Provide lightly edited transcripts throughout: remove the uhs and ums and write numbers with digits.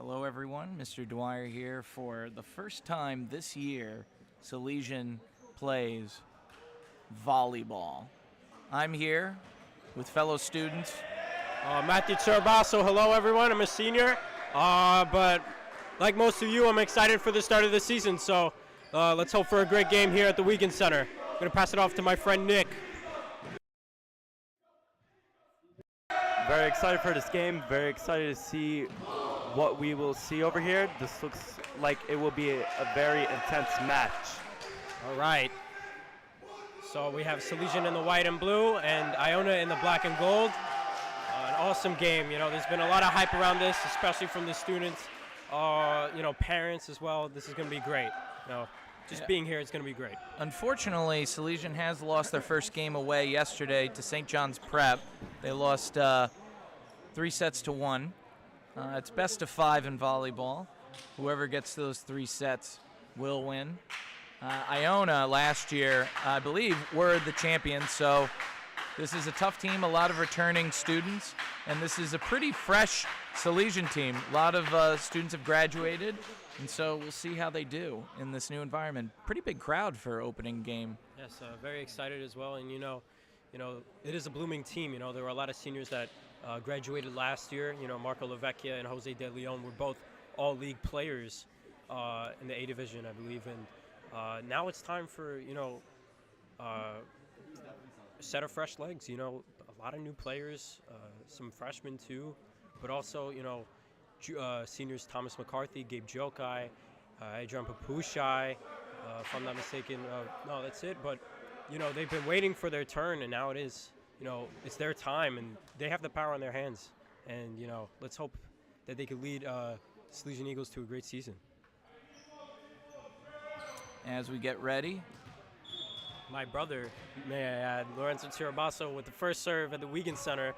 Hello everyone, Mr. Dwyer here. For the first time this year, Salesian plays volleyball. I'm here with fellow students. Matthew Tirabasso, hello everyone, I'm a senior, but like most of you, I'm excited for the start of the season, so let's hope for a great game here at the Weekend Center. I'm going to pass it off to my friend Nick. Very excited for this game, very excited to see what we will see over here. This looks like it will be a very intense match. All right. So we have Salesian in the white and blue and Iona in the black and gold. An awesome game. You know, there's been a lot of hype around this, especially from the students, parents as well. This is going to be great. Being here is going to be great. Unfortunately, Salesian has lost their first game away yesterday to St. John's Prep. They lost 3-1. It's best of 5 in volleyball. Whoever gets those 3 sets will win. Iona last year, I believe, were the champions, so this is a tough team, a lot of returning students, and this is a pretty fresh Salesian team. A lot of students have graduated, and so we'll see how they do in this new environment. Pretty big crowd for opening game. Yes, very excited as well, and it is a blooming team. There were a lot of seniors that graduated last year. Marco Lavecchia and Jose De Leon were both all-league players in the A division, I believe, and now it's time for a set of fresh legs. A lot of new players, some freshmen too, but also seniors Thomas McCarthy, Gabe Jokai, Adrian Papushai, if I'm not mistaken. No, that's it. But they've been waiting for their turn, and now it is. It's their time, and they have the power in their hands. And let's hope that they can lead Salesian Eagles to a great season. As we get ready, my brother, may I add, Lorenzo Tirabasso with the first serve at the Weekend Center.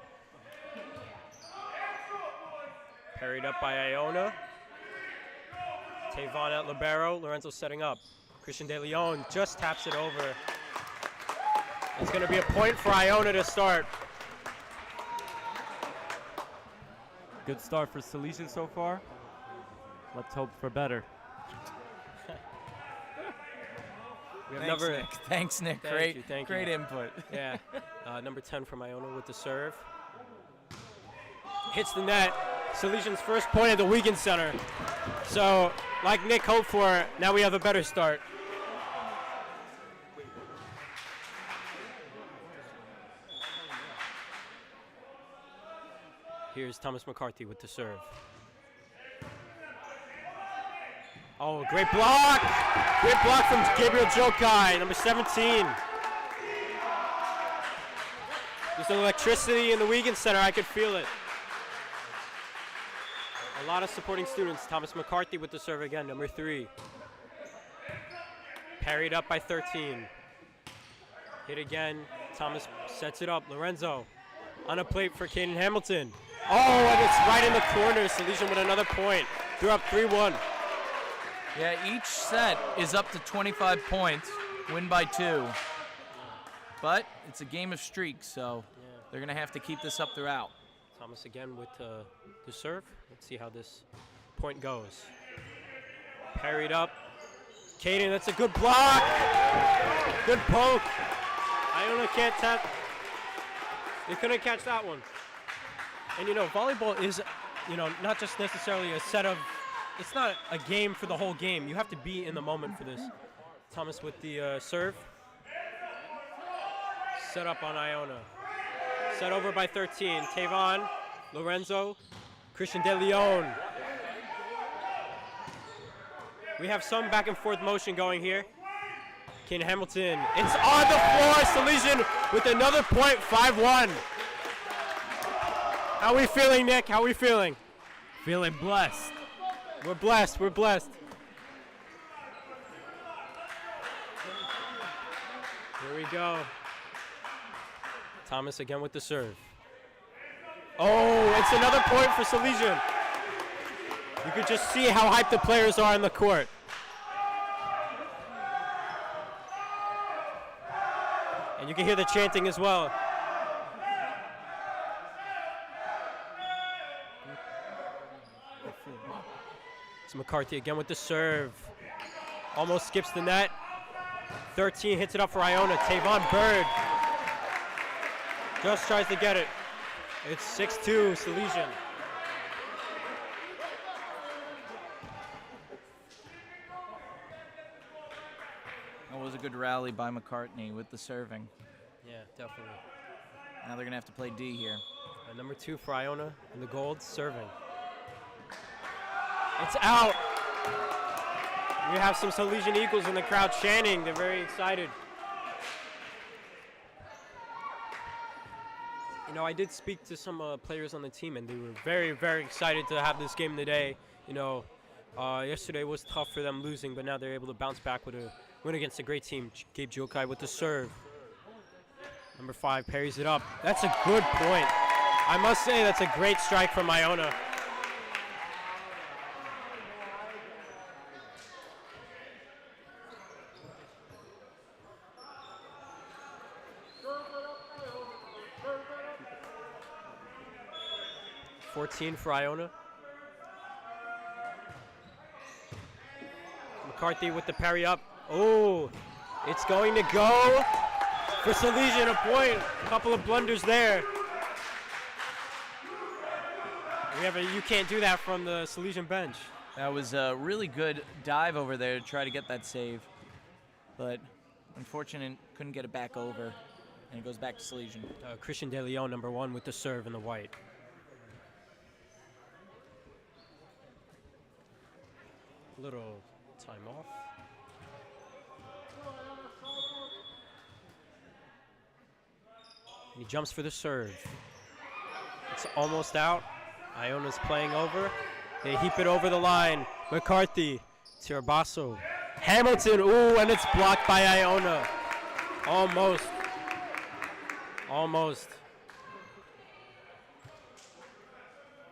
Parried up by Iona. Tavon at libero. Lorenzo setting up. Christian De Leon just taps it over. It's going to be a point for Iona to start. Good start for Salesian so far. Let's hope for better. Thanks, Nick. Great input. Yeah. Number 10 from Iona with the serve. Hits the net. Salesian's first point at the Weekend Center. So, like Nick hoped for, now we have a better start. Here's Thomas McCarthy with the serve. Oh, great block! Great block from Gabriel Jokai, number 17. There's electricity in the Weekend Center, I could feel it. A lot of supporting students. Thomas McCarthy with the serve again, number 3. Parried up by 13. Hit again. Thomas sets it up. Lorenzo on a plate for Caden Hamilton. Oh, and it's right in the corner. Salesian with another point. They're up 3-1. Yeah, each set is up to 25 points, win by 2. But it's a game of streaks, so they're going to have to keep this up throughout. Thomas again with the serve. Let's see how this point goes. Parried up. Caden, that's a good block. Good poke. Iona can't tap. They couldn't catch that one. And volleyball is, not just necessarily a set of, it's not a game for the whole game. You have to be in the moment for this. Thomas with the serve. Set up on Iona. Set over by 13. Tavon, Lorenzo, Christian De Leon. We have some back and forth motion going here. Caden Hamilton, it's on the floor. Salesian with another point, 5-1. How are we feeling, Nick? How are we feeling? Feeling blessed. We're blessed. We're blessed. Here we go. Thomas again with the serve. Oh, it's another point for Salesian. You could just see how hyped the players are in the court. And you can hear the chanting as well. It's McCarthy again with the serve. Almost skips the net. 13 hits it up for Iona. Tavon Bird just tries to get it. It's 6-2 Salesian. That was a good rally by McCartney with the serving. Yeah, definitely. Now they're going to have to play D here. Number 2 for Iona in the gold, serving. It's out. We have some Salesian Eagles in the crowd chanting. They're very excited. You know, I did speak to some players on the team, and they were very, very excited to have this game today. You know, yesterday was tough for them losing, but now they're able to bounce back with a win against a great team. Gabe Jokai with the serve. Number 5 parries it up. That's a good point. I must say that's a great strike from Iona. For Iona. McCarthy with the parry up. Oh, it's going to go for Salesian, a point. A couple of blunders there. We have a you can't do that from the Salesian bench. That was a really good dive over there to try to get that save. But unfortunate, couldn't get it back over. And it goes back to Salesian. Christian De Leon, number 1, with the serve in the white. Little time off. He jumps for the serve. It's almost out. Iona's playing over. They heap it over the line. McCarthy, Tirabasso, Hamilton. Ooh, and it's blocked by Iona. Almost. Almost.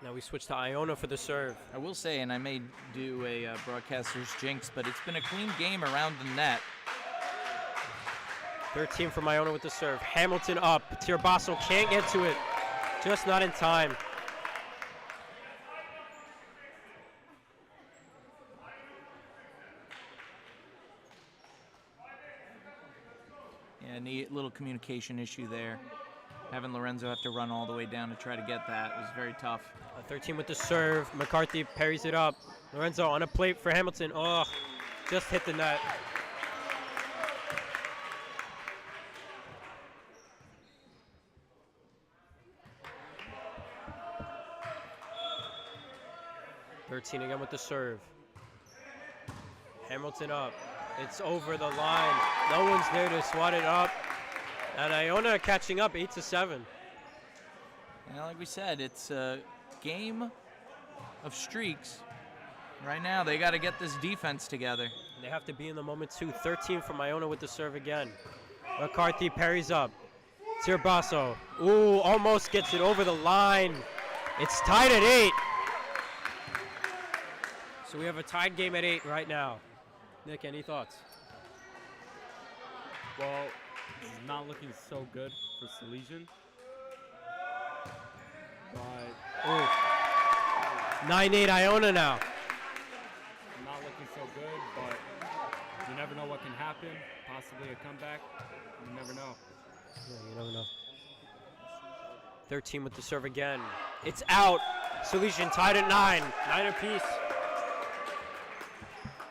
Now we switch to Iona for the serve. I will say, and I may do a broadcaster's jinx, but it's been a clean game around the net. 13 from Iona with the serve. Hamilton up. Tirabasso can't get to it. Just not in time. Yeah, neat little communication issue there. Having Lorenzo have to run all the way down to try to get that was very tough. 13 with the serve. McCarthy parries it up. Lorenzo on a plate for Hamilton. Oh, just hit the net. (13) again with the serve. Hamilton up. It's over the line. No one's there to swat it up. And Iona catching up 8-7. And like we said, it's a game of streaks. Right now, they got to get this defense together. And they have to be in the moment too. 13 from Iona with the serve again. McCarthy parries up. Tirabasso. Ooh, almost gets it over the line. It's tied at 8. So we have a tied game at 8 right now. Nick, any thoughts? Well, it's not looking so good for Salesian. But 9-8 Iona now. not looking so good, but you never know what can happen. Possibly a comeback. You never know. Yeah, you never know. 13 with the serve again. It's out. Salesian tied at 9. 9 apiece.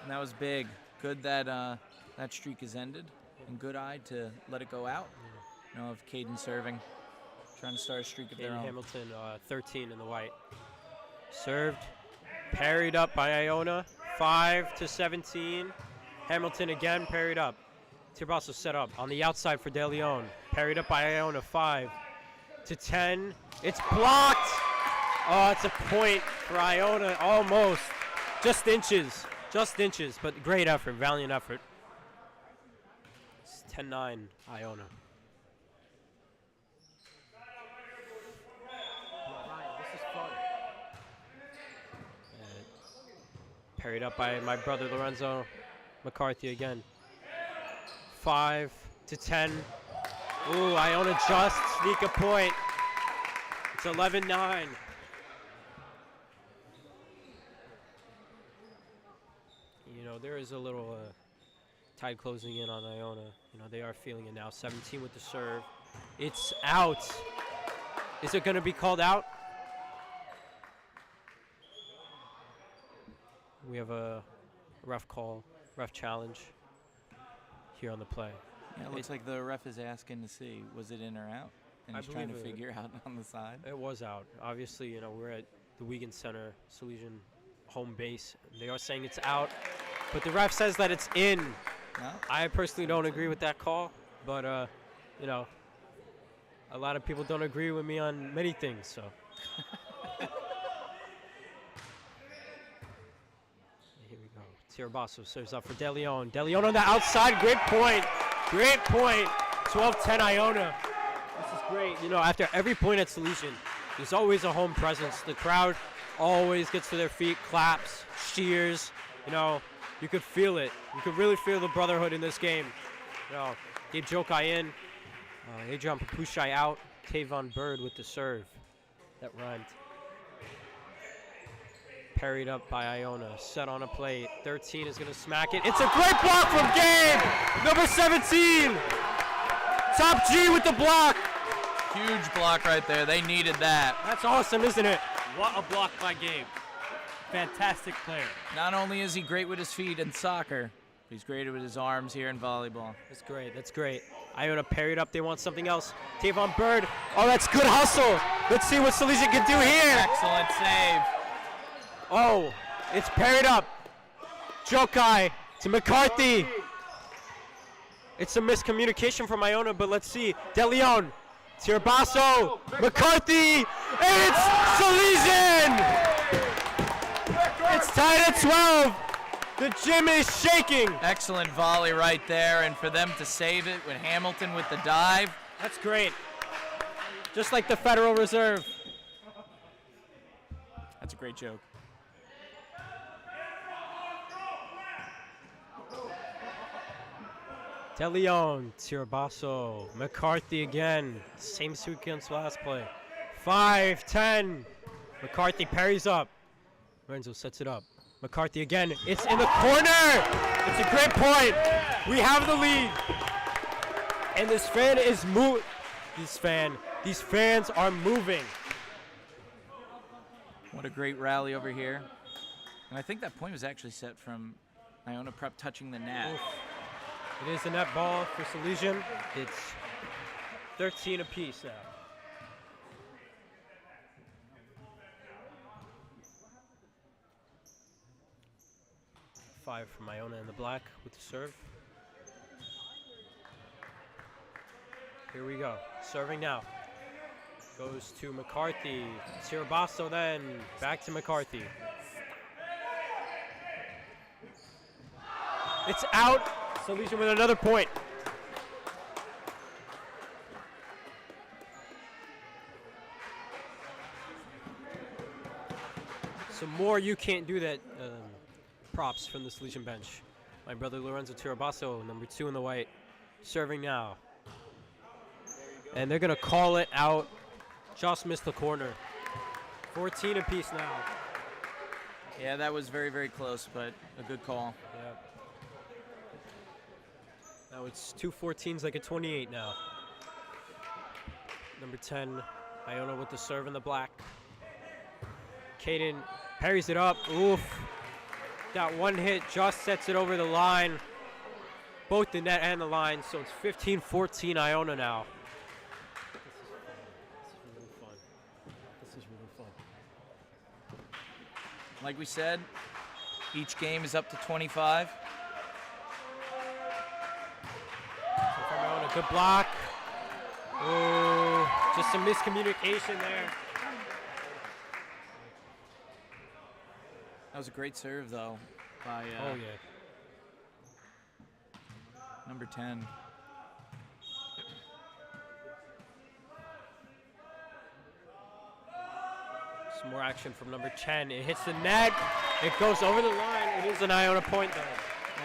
And that was big. Good that that streak has ended. And good eye to let it go out. You know, of Caden serving. Trying to start a streak of their own. Hamilton, 13 in the white. Served. Parried up by Iona. 5-17. Hamilton again parried up. Tirabasso set up on the outside for De Leon. Parried up by Iona. 5-10. It's blocked. Oh, it's a point for Iona. Almost. Just inches. Just inches. But great effort. Valiant effort. It's 10-9 Iona. Parried up by my brother Lorenzo. McCarthy again. 5-10. Ooh, Iona just sneak a point. It's 11-9. You know, there is a little tide closing in on Iona. You know, they are feeling it now. 17 with the serve. It's out. Is it going to be called out? We have a ref call, ref challenge here on the play. Yeah, it looks like the ref is asking to see, was it in or out? And I he's trying to believe it. figure out on the side. It was out. Obviously, you know, we're at the Wiegand Center, Salesian home base. They are saying it's out, but the ref says that it's in. No? I personally don't agree with that call, but, you know, a lot of people don't agree with me on many things, so. Here we go. Tirabasso serves up for De Leon. De Leon on the outside. Great point. Great point. 12-10 Iona. This is great. You know, after every point at Salesian, there's always a home presence. The crowd always gets to their feet, claps, cheers. You know, you could feel it. You could really feel the brotherhood in this game. You know, Gabe Jokai in. Adrian Papushai out. Tavon Bird with the serve. That rhymed. Parried up by Iona. Set on a plate. 13 is going to smack it. It's a great block from Gabe! Number 17! Top G with the block. Huge block right there. They needed that. That's awesome, isn't it? What a block by Gabe. Fantastic player. Not only is he great with his feet in soccer, he's great with his arms here in volleyball. That's great. That's great. Iona parried up. They want something else. Tavon Bird. Oh, that's good hustle. Let's see what Salesian can do here. Excellent save. Oh, it's parried up. Jokai to McCarthy. It's a miscommunication from Iona, but let's see. De Leon, Tirabasso, McCarthy, and it's Salesian! It's tied at 12. The gym is shaking. Excellent volley right there, and for them to save it with Hamilton with the dive. That's great. Just like the Federal Reserve. That's a great joke. De Leon, Tirabasso, McCarthy again. Same sequence last play. 5-10. McCarthy parries up. Renzo sets it up. McCarthy again. It's in the corner. It's a great point. We have the lead. And this fan is These fans are moving. What a great rally over here. And I think that point was actually set from Iona Prep touching the net. Oof. It is a net ball for Salesian. It's 13 apiece now. Five from Iona in the black with the serve. Here we go. Serving now. Goes to McCarthy. Tirabasso then. Back to McCarthy. It's out. Salesian with another point. Some more you can't do that props from the Salesian bench. My brother Lorenzo Tirabasso, number 2 in the white, serving now. And they're going to call it out. Just missed the corner. 14 apiece now. Yeah, that was very, very close, but a good call. Yeah. Now it's 2 14s like a 28 now. Number 10, Iona with the serve in the black. Caden parries it up. Oof. That one hit just sets it over the line. Both the net and the line, so it's 15-14 Iona now. This is really fun. Like we said, each game is up to 25. So from Iona, good block. Oh, just some miscommunication there. That was a great serve, though, by Oh, yeah. number 10. Some more action from number 10. It hits the net. It goes over the line. It is an Iona point, though.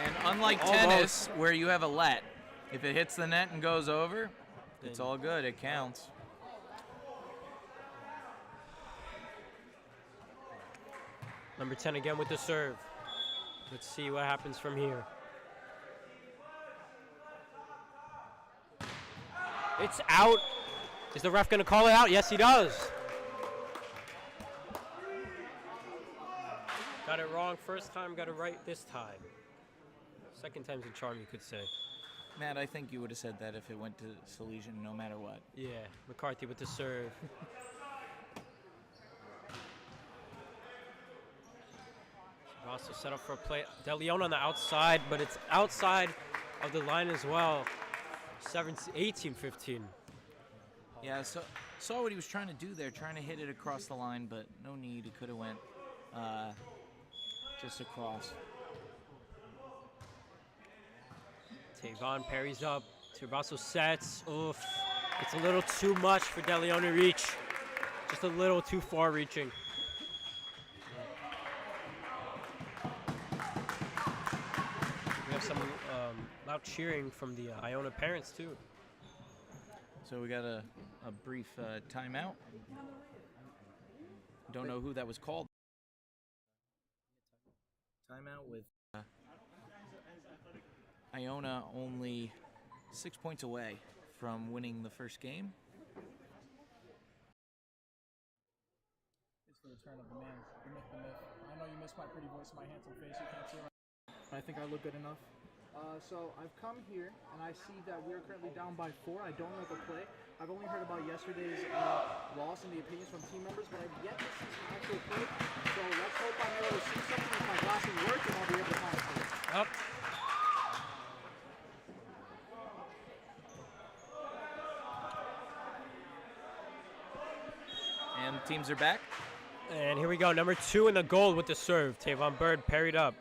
And unlike tennis, where you have a let, if it hits the net and goes over, it's all good. It counts. Number 10 again with the serve. Let's see what happens from here. It's out. Is the ref going to call it out? Yes, he does. Got it wrong first time, got it right this time. Second time's a charm, you could say. Matt, I think you would have said that if it went to Salesian no matter what. Yeah, McCarthy with the serve. Also set up for a play. De Leon on the outside, but it's outside of the line as well. 18-15. Yeah, so saw what he was trying to do there, trying to hit it across the line, but no need. It could have went just across. Tavon parries up. Tirabasso sets. Oof. It's a little too much for De Leon to reach. Just a little too far reaching. We have some loud cheering from the Iona parents too. So we got a brief timeout. Don't know who that was called. Timeout with Iona only 6 points away from winning the first game. It's the return of the man, the myth, the myth. I know you miss my pretty voice and my handsome face. You can't see it right now, but I think I look good enough. So I've come here and I see that we're currently down by 4. I don't know the play. I've only heard about yesterday's loss and the opinions from team members, but I've yet to see some actual play. So let's hope I'm able to see something if my glasses work and I'll be able to find it. Up. And teams are back. And here we go, number 2 in the goal with the serve. Tavon Bird parried up.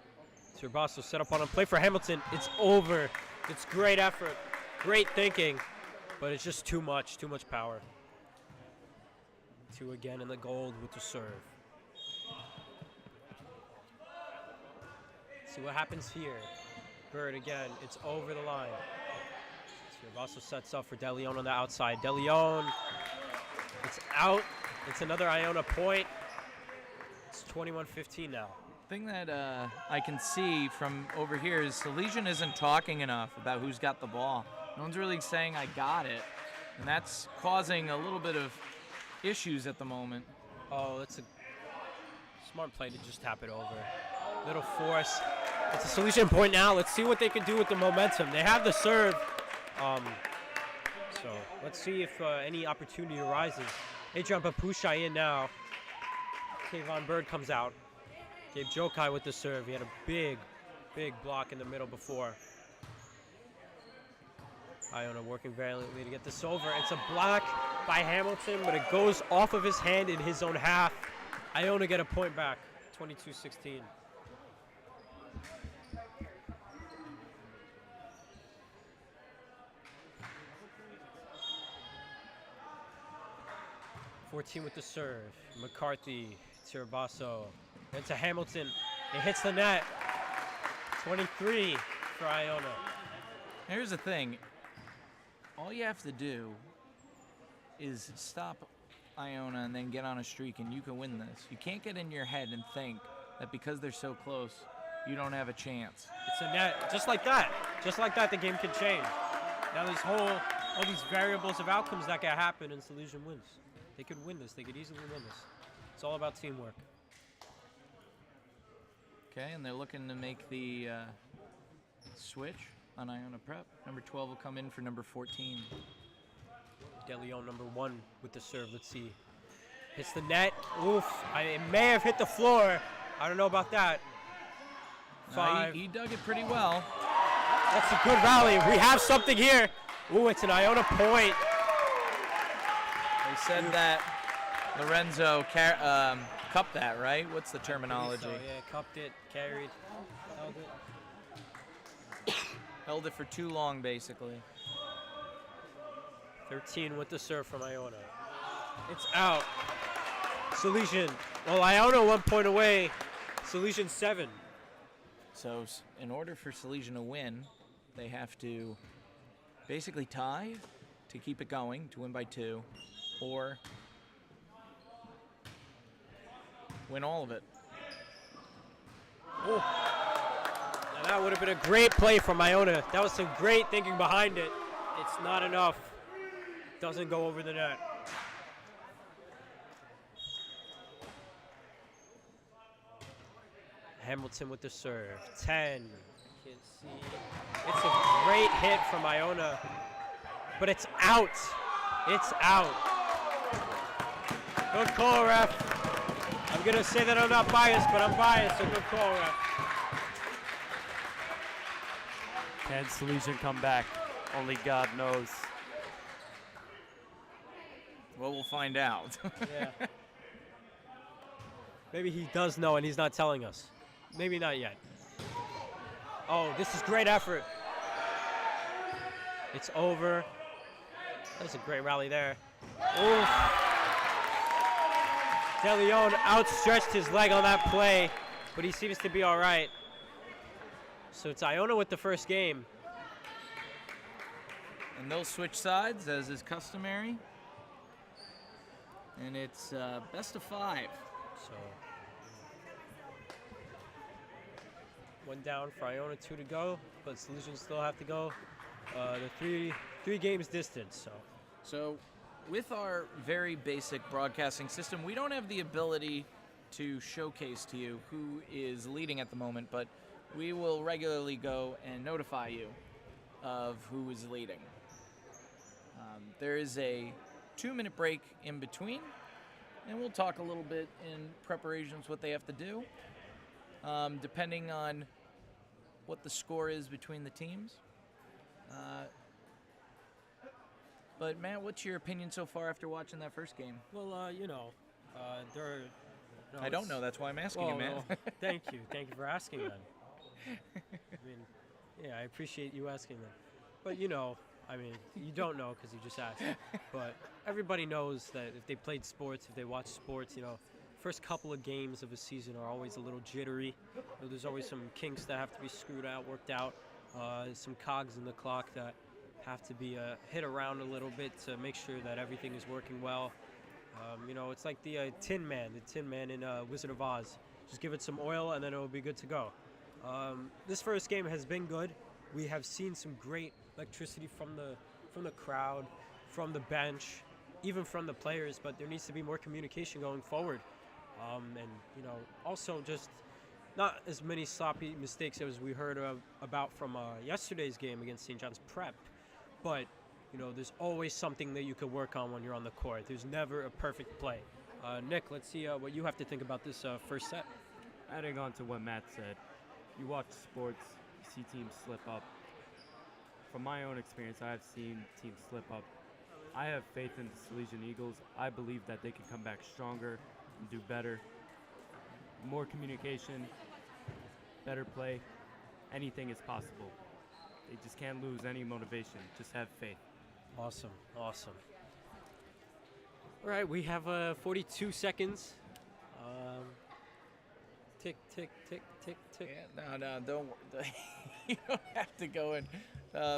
Tirabasso set up on a play for Hamilton. It's over. It's great effort, great thinking, but it's just too much power. 2 again in the gold with the serve. See what happens here. Bird again, it's over the line. Tirabasso sets up for De Leon on the outside. De Leon, it's out. It's another Iona point. It's 21-15 now. Thing that I can see from over here is Salesian isn't talking enough about who's got the ball. No one's really saying I got it, and that's causing a little bit of issues at the moment. Oh, that's a smart play to just tap it over. Little force. It's a Salesian point now. Let's see what they can do with the momentum. They have the serve. So let's see if any opportunity arises. Adrian Papusha in now. Tavon Bird comes out. Gabe Jokai with the serve. He had a big block in the middle before. Iona working valiantly to get this over. It's a block by Hamilton, but it goes off of his hand in his own half. Iona get a point back, 22-16. .14 with the serve. McCarthy, Tirabasso. Into Hamilton. It hits the net. 23 for Iona. Here's the thing. All you have to do is stop Iona and then get on a streak and you can win this. You can't get in your head and think that because they're so close, you don't have a chance. It's a net. Just like that. Just like that, the game can change. Now there's all these variables of outcomes that can happen and Salesian wins. They could win this. They could easily win this. It's all about teamwork. Okay, and they're looking to make the switch on Iona Prep. Number 12 will come in for number 14. De Leon, number 1 with the serve. Let's see. Hits the net. Oof. It may have hit the floor. I don't know about that. 5. He dug it pretty well. That's a good rally. We have something here. Ooh, it's an Iona point. They said that Lorenzo cupped that, right? What's the terminology? So, yeah, cupped it, carried, held it. Held it for too long, basically. 13 with the serve from Iona. It's out. Salesian. Well, Iona 1 point away. Salesian 7. So in order for Salesian to win, they have to basically tie to keep it going, to win by 2, or win all of it. Oh. That would have been a great play from Iona. That was some great thinking behind it. It's not enough. Doesn't go over the net. Hamilton with the serve. 10. Can't see. It's a great hit from Iona, but it's out. It's out. Good call, ref. I'm going to say that I'm not biased, but I'm biased, so good call, ref. Can Salesian come back? Only God knows. Well, we'll find out. Yeah. Maybe he does know and he's not telling us. Maybe not yet. Oh, this is great effort. It's over. That's a great rally there. Oof. De Leon outstretched his leg on that play, but he seems to be all right. So it's Iona with the first game. And they'll switch sides, as is customary. And it's best of 5. So 1 down for Iona, 2 to go, but Salesian still have to go the three games distance. So with our very basic broadcasting system, we don't have the ability to showcase to you who is leading at the moment, but we will regularly go and notify you of who is leading. There is a 2-minute break in between, and we'll talk a little bit in preparations what they have to do, depending on what the score is between the teams. But Matt, what's your opinion so far after watching that first game? Well, I don't know. That's why I'm asking you, Matt. Well, thank you for asking that. I mean, yeah, I appreciate you asking that. But you don't know because you just asked. But everybody knows that if they played sports, if they watch sports, first couple of games of a season are always a little jittery. There's always some kinks that have to be worked out, some cogs in the clock that have to be hit around a little bit to make sure that everything is working well. It's like the Tin Man in Wizard of Oz. Just give it some oil and then it will be good to go. This first game has been good. We have seen some great electricity from the crowd, from the bench, even from the players, but there needs to be more communication going forward. Also just not as many sloppy mistakes as we heard about from yesterday's game against St. John's Prep, but there's always something that you can work on when you're on the court. There's never a perfect play. Nick, let's see what you have to think about this first set. Adding on to what Matt said, you watch sports, you see teams slip up. From my own experience, I have seen teams slip up. I have faith in the Salesian Eagles. I believe that they can come back stronger and do better. More communication, better play, anything is possible. They just can't lose any motivation. Just have faith. Awesome. All right, we have 42 seconds. Tick, tick, tick, tick, tick. Yeah, no, don't. You don't have to go and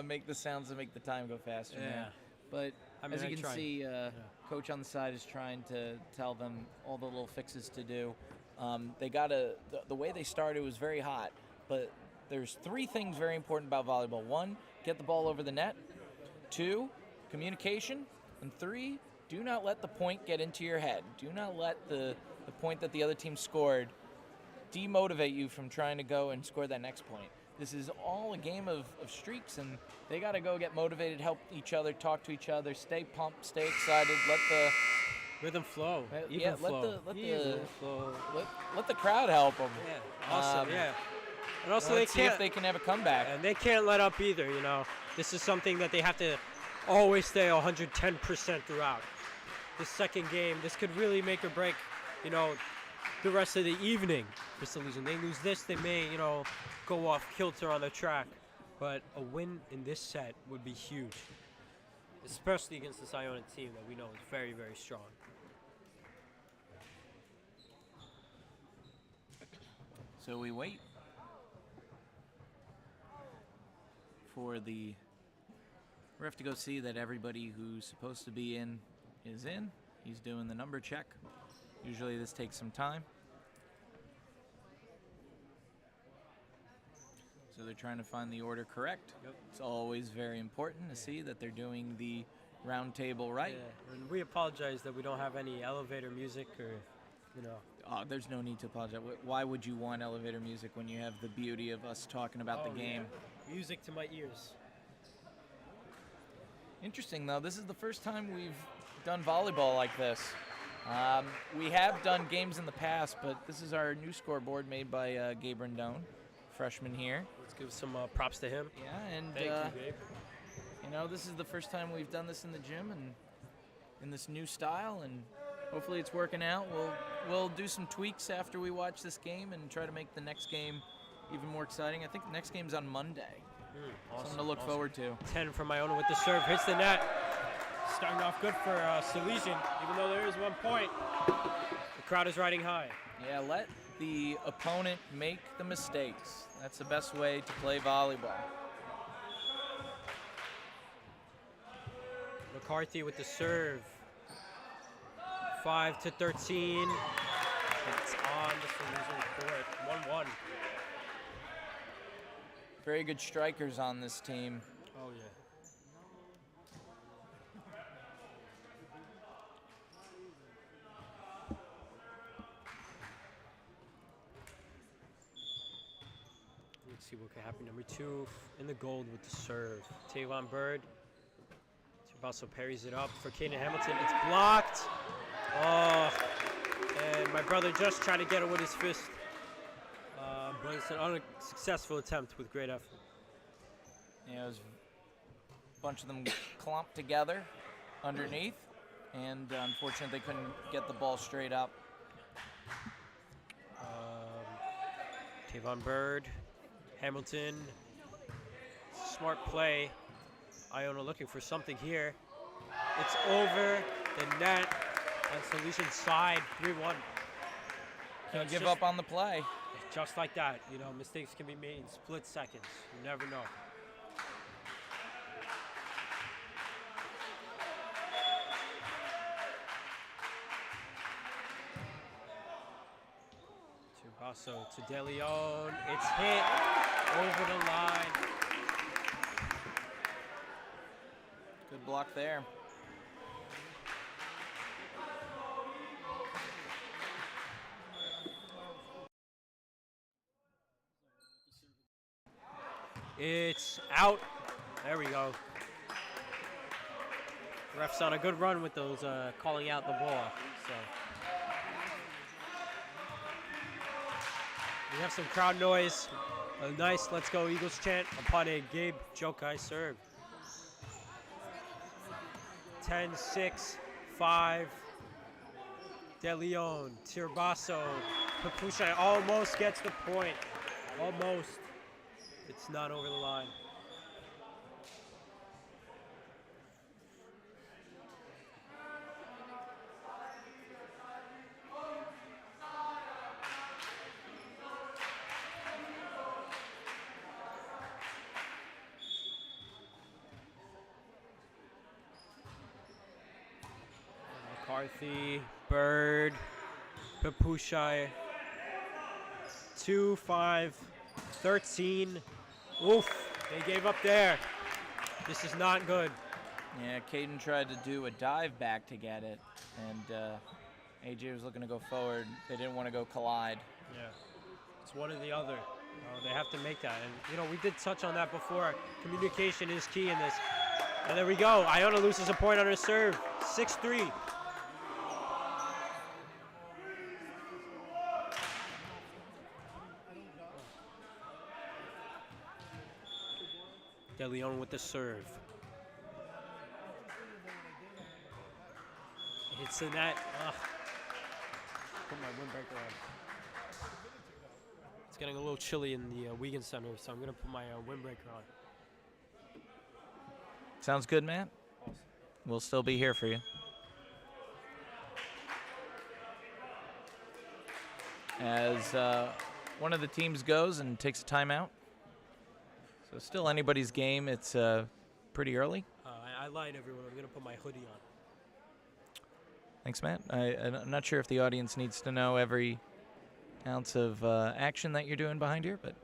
make the sounds to make the time go faster. Yeah. Man. But as you can see, Coach on the side is trying to tell them all the little fixes to do. They the way they started was very hot, but there's 3 things very important about volleyball. 1, get the ball over the net. 2, communication. And 3, do not let the point get into your head. Do not let the point that the other team scored demotivate you from trying to go and score that next point. This is all a game of streaks, and they got to go get motivated, help each other, talk to each other, stay pumped, stay excited, let the rhythm flow. Let the crowd help them. Yeah, awesome. And also let's see if they can have a comeback. And they can't let up either. This is something that they have to always stay 110% throughout. This second game, this could really make or break, the rest of the evening for Salesian. They lose this, they may, go off kilter on the track. But a win in this set would be huge, especially against this Iona team that we know is very, very strong. So we wait for the ref to go see that everybody who's supposed to be in is in. He's doing the number check. Usually this takes some time. So they're trying to find the order correct. Yep. It's always very important to see that they're doing the round table right. Yeah. And we apologize that we don't have any elevator music or, There's no need to apologize. Why would you want elevator music when you have the beauty of us talking about the game? Yeah. Music to my ears. Interesting, though. This is the first time we've done volleyball like this. We have done games in the past, but this is our new scoreboard made by Gabriel Rendon, freshman here. Let's give some props to him. Yeah, and Thank you, Gabe. This is the first time we've done this in the gym and in this new style, and hopefully it's working out. We'll do some tweaks after we watch this game and try to make the next game even more exciting. I think the next game's on Monday. Awesome, Something to look forward to. 10 from Iona with the serve. Hits the net. Starting off good for Salesian, even though there is 1 point. The crowd is riding high. Yeah, let the opponent make the mistakes. That's the best way to play volleyball. McCarthy with the serve. 5-13. It's on the Salesian court. 1-1. Very good strikers on this team. Oh, yeah. Let's see what could happen. Number 2 in the gold with the serve. Tavon Bird. Tirabasso parries it up for Caden Hamilton. It's blocked. Oh, and my brother just tried to get it with his fist. But it's an unsuccessful attempt with great effort. Yeah, it was a bunch of them clumped together underneath, and unfortunately they couldn't get the ball straight up. Tavon Bird, Hamilton, smart play. Iona looking for something here. It's over the net on Salesian's side, 3-1. Can't give up on the play. Just like that, mistakes can be made in split seconds. You never know. Tirabasso to De Leon. It's hit over the line. Good block there. It's out. There we go. Ref's on a good run with those calling out the ball. So we have some crowd noise. A nice "Let's Go Eagles" chant upon a Gabe Jokai serve. 10-6, 5. De Leon, Tirabasso, Papushai almost gets the point. Almost. It's not over the line. McCarthy, Bird, Papushai, 2-5-13. Oof, they gave up there. This is not good. Yeah, Caden tried to do a dive back to get it, and AJ was looking to go forward. They didn't want to go collide. Yeah, it's one or the other. They have to make that. And, we did touch on that before. Communication is key in this. And there we go. Iona loses a point on her serve. 6-3. De Leon with the serve. Hits the net. Ugh. Put my windbreaker on. It's getting a little chilly in the Wiegand Center, so I'm going to put my windbreaker on. Sounds good, Matt. Awesome. We'll still be here for you. As one of the teams goes and takes a timeout. So still anybody's game. It's pretty early. I lied, everyone. I'm going to put my hoodie on. Thanks, Matt. I'm not sure if the audience needs to know every ounce of action that you're doing behind here, but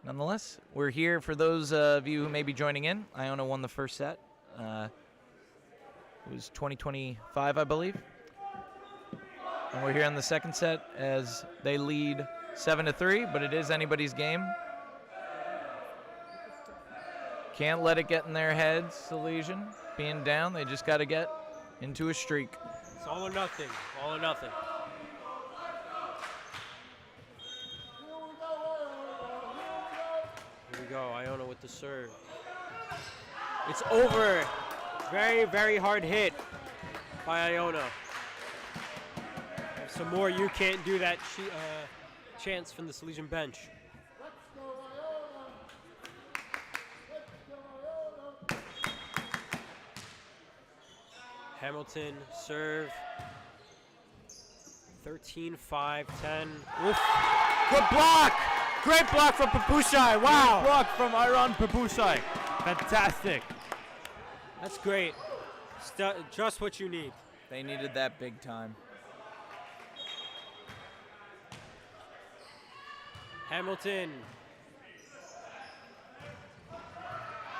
nonetheless, we're here for those of you who may be joining in. Iona won the first set. It was 20-25, I believe. And we're here in the second set as they lead 7-3, but it is anybody's game. Can't let it get in their heads, Salesian. Being down, they just got to get into a streak. It's all or nothing. All or nothing. Here we go. Iona with the serve. It's over. Very, very hard hit by Iona. Some more you can't do that chance from the Salesian bench. Hamilton serve. 13-5-10. Oof. Good block! Great block from Papushai. Wow! Great block from Iron Papushai. Fantastic. That's great. Just what you need. They needed that big time. Hamilton.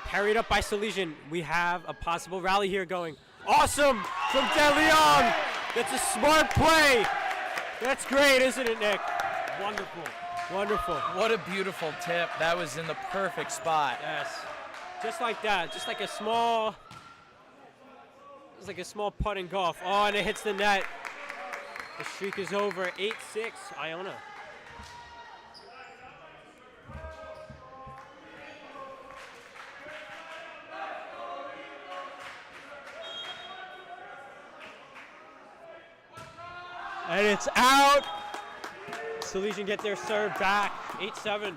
Parried up by Salesian. We have a possible rally here going. Awesome from De Leon. That's a smart play. That's great, isn't it, Nick? Wonderful. Wonderful. What a beautiful tip. That was in the perfect spot. Yes. Just like that. Just like a small. It's like a small putt in golf. Oh, and it hits the net. The streak is over. 8-6, Iona. And it's out. Salesian get their serve back. 8-7.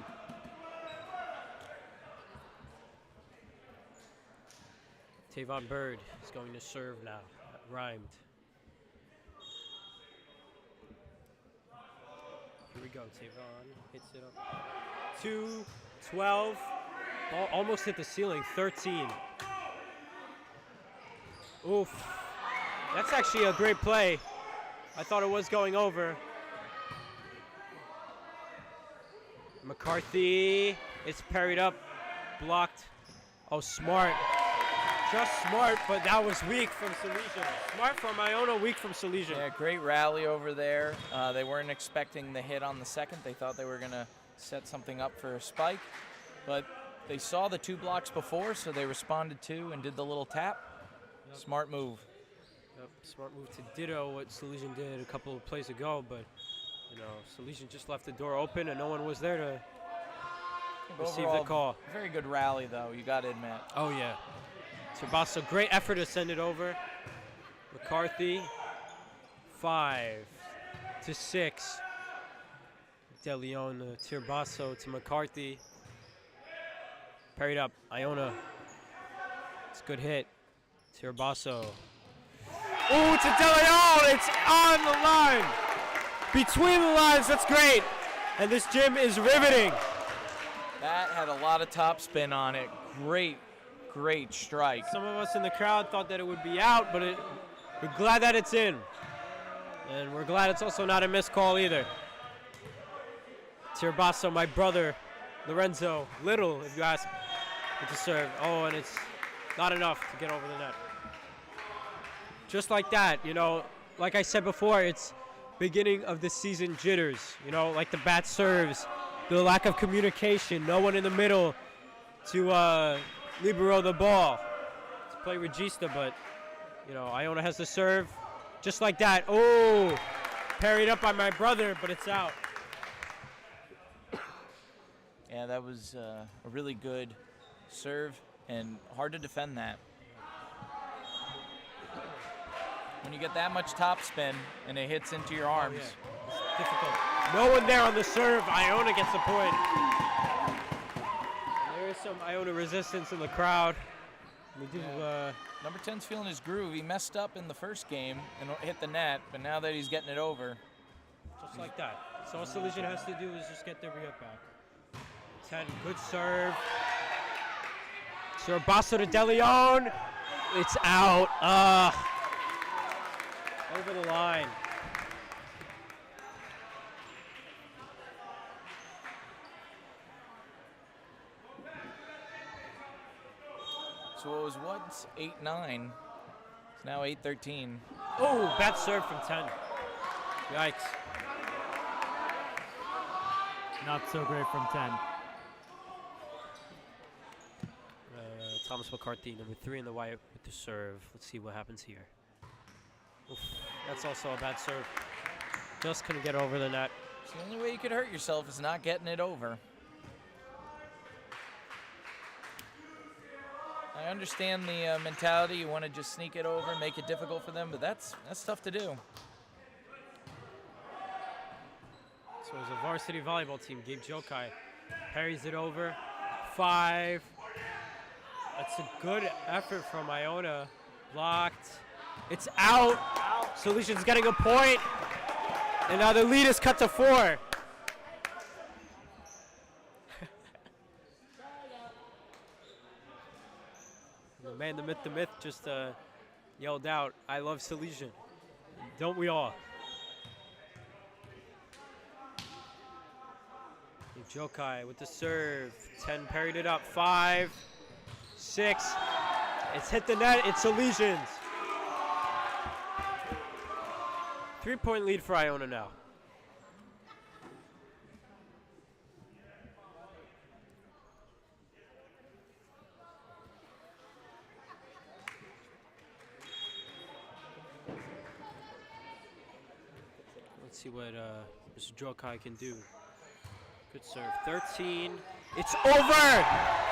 Tavon Bird is going to serve now. That rhymed. Here we go. Tavon hits it up. 2-12. Ball almost hit the ceiling. 13. Oof. That's actually a great play. I thought it was going over. McCarthy. It's parried up. Blocked. Oh, smart. Just smart, but that was weak from Salesian. Smart from Iona, weak from Salesian. Yeah, great rally over there. They weren't expecting the hit on the second. They thought they were going to set something up for a spike. But they saw the 2 blocks before, so they responded to and did the little tap. Yep. Smart move. Yep, smart move to ditto what Salesian did a couple of plays ago, but you know, Salesian just left the door open and no one was there to receive overall, the call. Very good rally, though, you got to admit. Oh, yeah. Tirabasso, great effort to send it over. McCarthy, 5-6. De Leon, Tirabasso to McCarthy. Parried up, Iona. It's a good hit. Tirabasso. Oh, to De Leon, it's on the line. Between the lines, that's great. And this gym is riveting. That had a lot of top spin on it. Great strike. Some of us in the crowd thought that it would be out, but we're glad that it's in. And we're glad it's also not a missed call either. Tirabasso, my brother, Lorenzo, little, if you ask, with the serve. Oh, and it's not enough to get over the net. Just like that, you know, like I said before, it's beginning of the season jitters, you know, like the bad serves, the lack of communication, no one in the middle to libero the ball. To play regista, but, you know, Iona has the serve just like that. Oh, parried up by my brother, but it's out. Yeah, that was a really good serve and hard to defend that. When you get that much top spin and it hits into your arms. Oh, yeah. It's difficult. No one there on the serve. Iona gets the point. There is some Iona resistance in the crowd. We do. Number 10's feeling his groove. He messed up in the first game and hit the net, but now that he's getting it over. Just like that. So all Salesian has to do is just get their re-up back. 10, good serve. Tirabasso to De Leon. It's out. Over the line. So it was once 8-9. It's now 8-13. Oh, bad serve from 10. Yikes. Not so great from 10. Thomas McCarthy, number 3 in the white with the serve. Let's see what happens here. Oof, that's also a bad serve. Just couldn't get over the net. It's the only way you could hurt yourself is not getting it over. I understand the mentality. You want to just sneak it over, make it difficult for them, but that's tough to do. So as a varsity volleyball team, Gabe Jokai parries it over. 5. That's a good effort from Iona. Blocked. It's out. Salesian's getting a point. And now the lead is cut to 4. The man, the myth just yelled out, "I love Salesian." Don't we all? Jokai with the serve. 10 parried it up. 5, 6. It's hit the net. It's Salesians. 3-point lead for Iona now. Let's see what Mr. Jokai can do. Good serve. 13. It's over.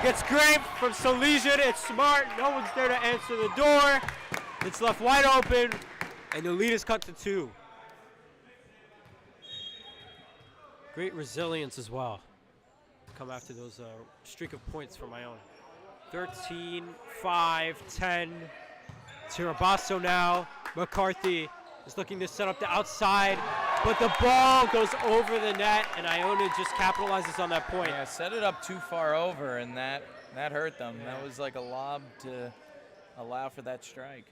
Gets great from Salesian. It's smart. No one's there to answer the door. It's left wide open, and the lead is cut to 2. Great resilience as well. Come after those streak of points from Iona. 13, 5, 10. Tirabasso now. McCarthy is looking to set up the outside, but the ball goes over the net, and Iona just capitalizes on that point. Yeah, set it up too far over, and that hurt them. Yeah. That was like a lob to allow for that strike.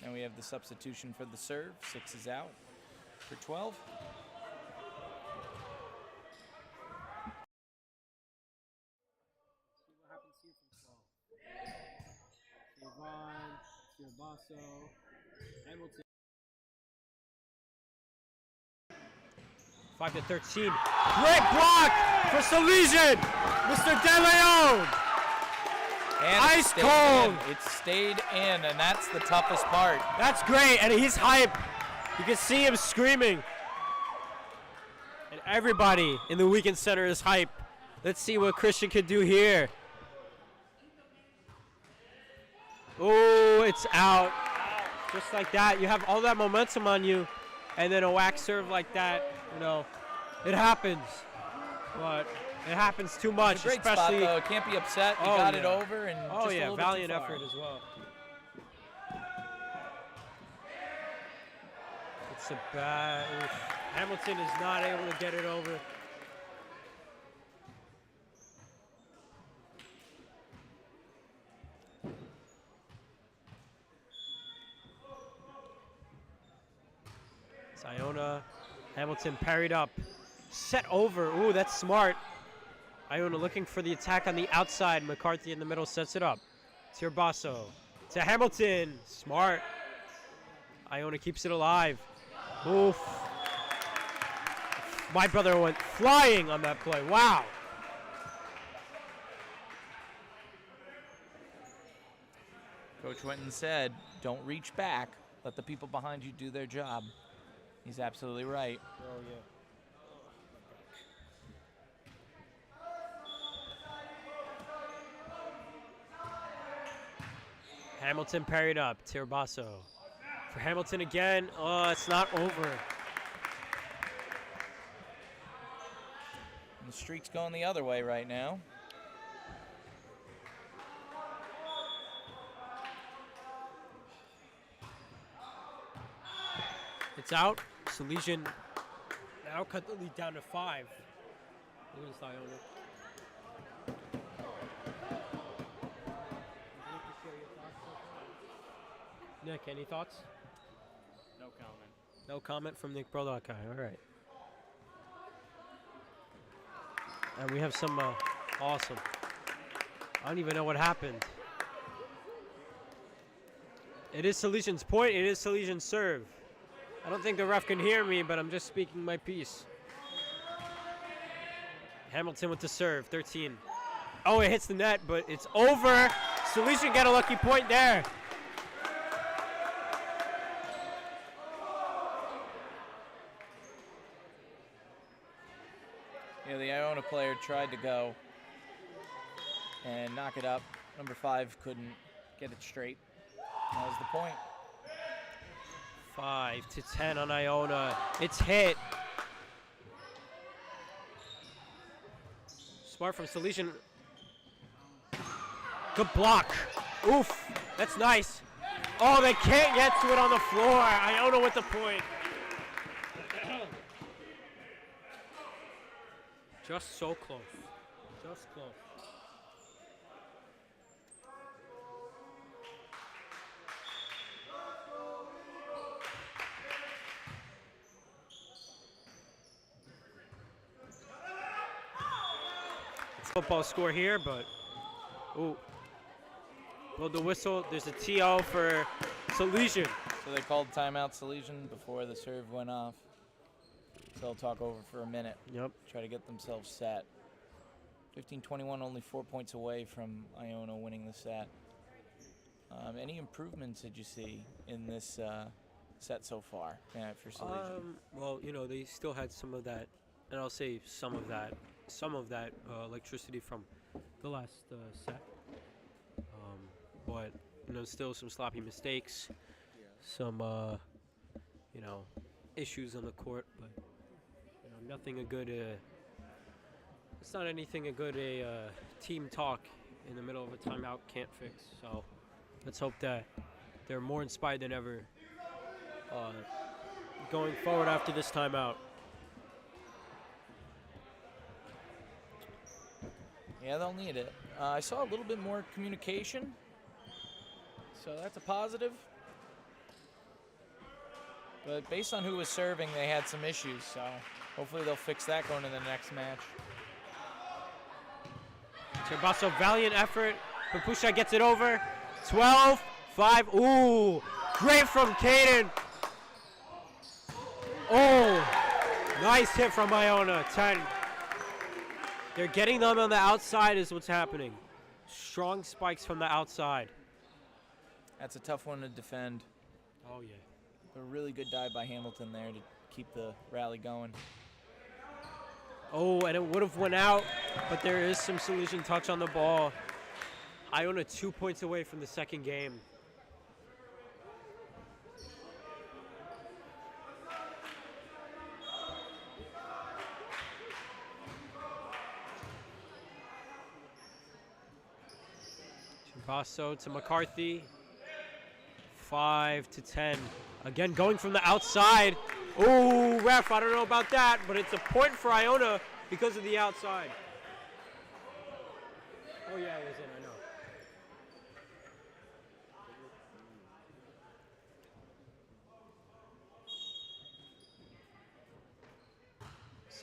And we have the substitution for the serve. 6 is out for 12. Tirabasso, Hamilton. 5 to 13. Great block for Salesian. Mr. De Leon. And ice cold. It stayed in, and that's the toughest part. That's great, and he's hype. You can see him screaming. And everybody in the weekend center is hype. Let's see what Christian can do here. Oh, it's out. Just like that. You have all that momentum on you, and then a whack serve like that, you know, it happens. But it happens too much, It's a great especially. spot, though. Can't be upset. You got it over, and just a little valiant bit too far. effort as well. It's a bad. Hamilton is not able to get it over. It's Iona. Hamilton parried up. Set over. Ooh, that's smart. Iona looking for the attack on the outside. McCarthy in the middle sets it up. Tirabasso to Hamilton. Smart. Iona keeps it alive. Oof. My brother went flying on that play. Wow. Coach Winton said, don't reach back. Let the people behind you do their job. He's absolutely right. Oh, yeah. Hamilton parried up. Tirabasso. For Hamilton again. Oh, it's not over. And the streak's going the other way right now. It's out. Salesian now cut the lead down to 5. Nick, any thoughts? No comment. No comment from Nick Preldakaj. All right. And we have some awesome. I don't even know what happened. It is Salesian's point. It is Salesian's serve. I don't think the ref can hear me, but I'm just speaking my piece. Hamilton with the serve, 13. Oh, it hits the net, but it's over. Salesian got a lucky point there. Yeah, the Iona player tried to go and knock it up. Number 5 couldn't get it straight. That was the point. 5-10 on Iona. It's hit. Smart from Salesian. Good block. Oof, that's nice. Oh, they can't get to it on the floor. Iona with the point. Just so close. Just close. It's a football score here, but ooh. Blow the whistle. There's a TO for Salesian. So they called timeout Salesian before the serve went off. So they'll talk over for a minute. Yep. Try to get themselves set. 15-21, only 4 points away from Iona winning the set. Any improvements did you see in this set so far for Salesian? Well, you know, they still had some of that, and I'll say some of that electricity from the last set. But, you know, still some sloppy mistakes, some, you know, issues on the court, but, you know, nothing a good, it's not anything a good team talk in the middle of a timeout can't fix. So let's hope that they're more inspired than ever going forward after this timeout. Yeah, they'll need it. I saw a little bit more communication, so that's a positive. But based on who was serving, they had some issues, so hopefully they'll fix that going into the next match. Tirabasso, valiant effort. Papusha gets it over. 12-5. Ooh, great from Caden. Oh, nice hit from Iona. 10. They're getting them on the outside is what's happening. Strong spikes from the outside. That's a tough one to defend. Oh, yeah. A really good dive by Hamilton there to keep the rally going. Oh, and it would have went out, but there is some Salesian touch on the ball. Iona 2 points away from the second game. Tirabasso to McCarthy. 5-10. Again, going from the outside. Oh, ref, I don't know about that, but it's a point for Iona because of the outside. Oh, yeah, it was in, I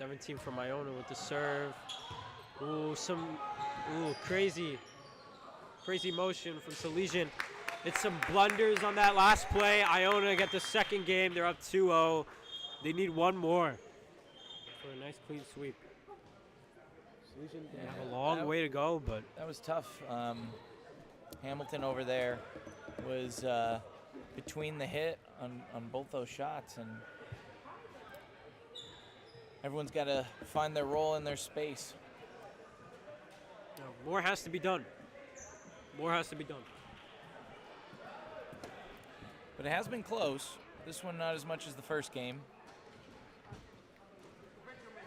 know. $17 from Iona with the serve. Ooh, crazy motion from Salesian. It's some blunders on that last play. Iona get the second game. They're up 2-0. They need one more for a nice clean sweep. Salesian have a long way to go, but that was tough. Hamilton over there was between the hit on both those shots, and everyone's got to find their role in their space. More has to be done. More has to be done. But it has been close. This one not as much as the first game.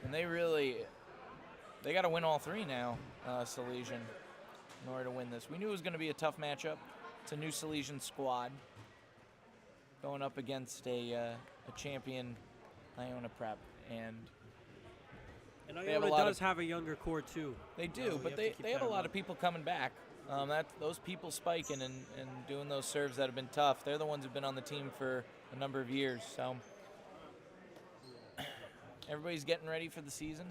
And they got to win all three now, Salesian, in order to win this. We knew it was going to be a tough matchup. It's a new Salesian squad going up against a champion Iona Prep. And Iona does have a younger core, too. They do, but they have a lot of people coming back. Those people spiking and doing those serves that have been tough, they're the ones who've been on the team for a number of years. So everybody's getting ready for the season.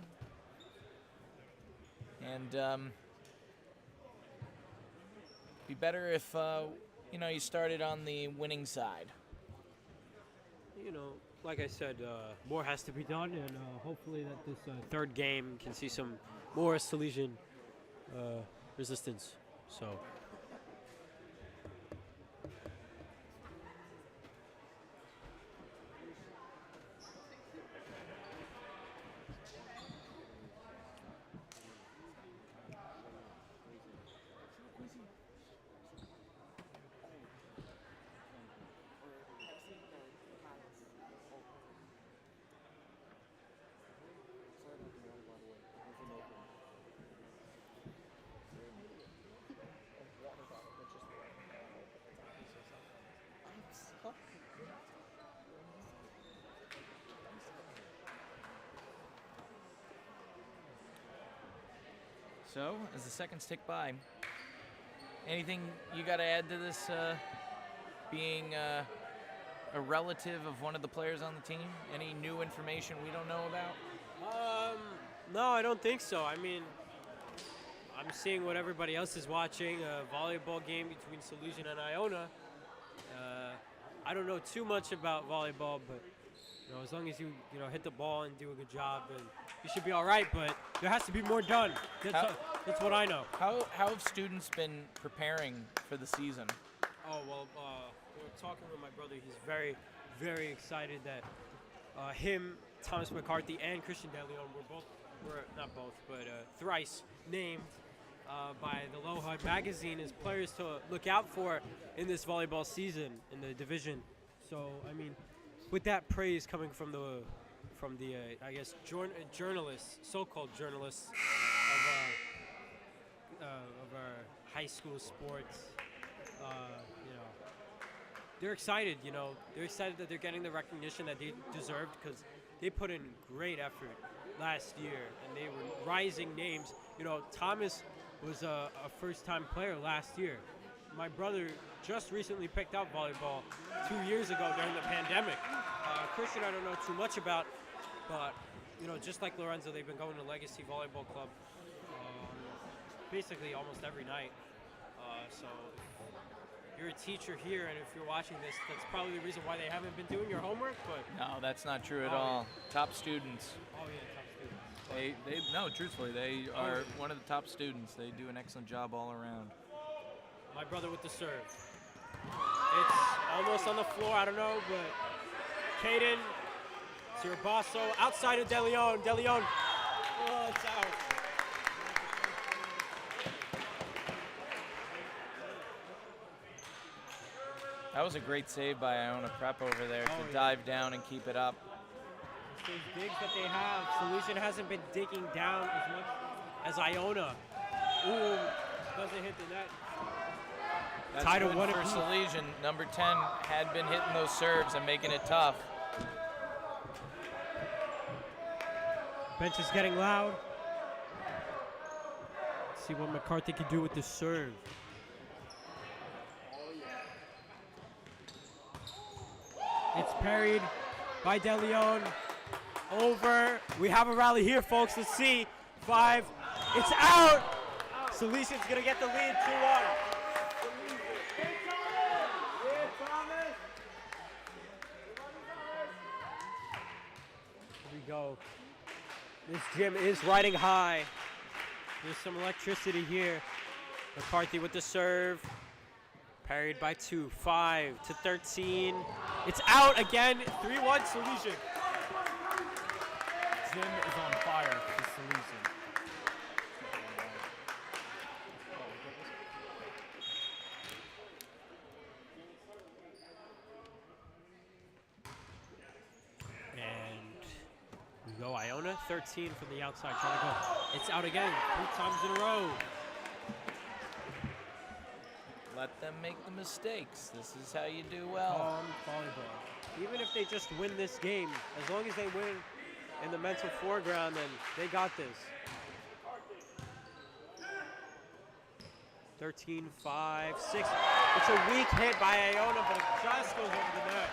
And be better if you started on the winning side. Like I said, more has to be done, and hopefully that this third game can see some more Salesian resistance. So. So, as the seconds tick by, anything you got to add to this being a relative of one of the players on the team? Any new information we don't know about? No, I don't think so. I mean, I'm seeing what everybody else is watching, a volleyball game between Salesian and Iona. I don't know too much about volleyball, but as long as you hit the ball and do a good job, then you should be all right. But there has to be more done. That's what I know. How have students been preparing for the season? Oh well, we were talking with my brother. He's very, very excited that him, Thomas McCarthy, and Christian DeLeon were not both, but thrice named by the Low HUD magazine as players to look out for in this volleyball season in the division. So I mean, with that praise coming from the I guess journalists, so-called journalists of our high school sports, they're excited. They're excited that they're getting the recognition that they deserved because they put in great effort last year and they were rising names. Thomas was a first-time player last year. My brother just recently picked up volleyball 2 years ago during the pandemic. Christian, I don't know too much about, but just like Lorenzo, they've been going to Legacy Volleyball Club basically almost every night. So if you're a teacher here, and if you're watching this, that's probably the reason why they haven't been doing your homework. But no, that's not true at all. Yeah. Top students. Oh yeah, top students. No, truthfully, they are one of the top students. They do an excellent job all around. My brother with the serve. It's almost on the floor. I don't know, but Caden, Tirabasso, outside of DeLeon. DeLeon, oh, it's out. That was a great save by Iona Prep over there to dive down and keep it up. Those digs that they have, Salesian hasn't been digging down as much as Iona. Ooh, doesn't hit the net. That's tied good for Salesian. Number 10 had been hitting those serves and making it tough. Bench is getting loud. Let's see what McCarthy can do with the serve. It's parried by DeLeon. Over. We have a rally here, folks. Let's see. 5. It's out. Salesian's going to get the lead 2-1. Go. This gym is riding high. There's some electricity here. McCarthy with the serve. Parried by 2. 5 to 13. It's out again. 3-1 Salesian. Gym is on fire for Salesian. Go Iona, 13 from the outside, trying to go. It's out again, 3 times in a row. Let them make the mistakes. This is how you do well. Calm volleyball. Even if they just win this game, as long as they win in the mental foreground, then they got this. 13, 5, 6. It's a weak hit by Iona, but it just goes over the net.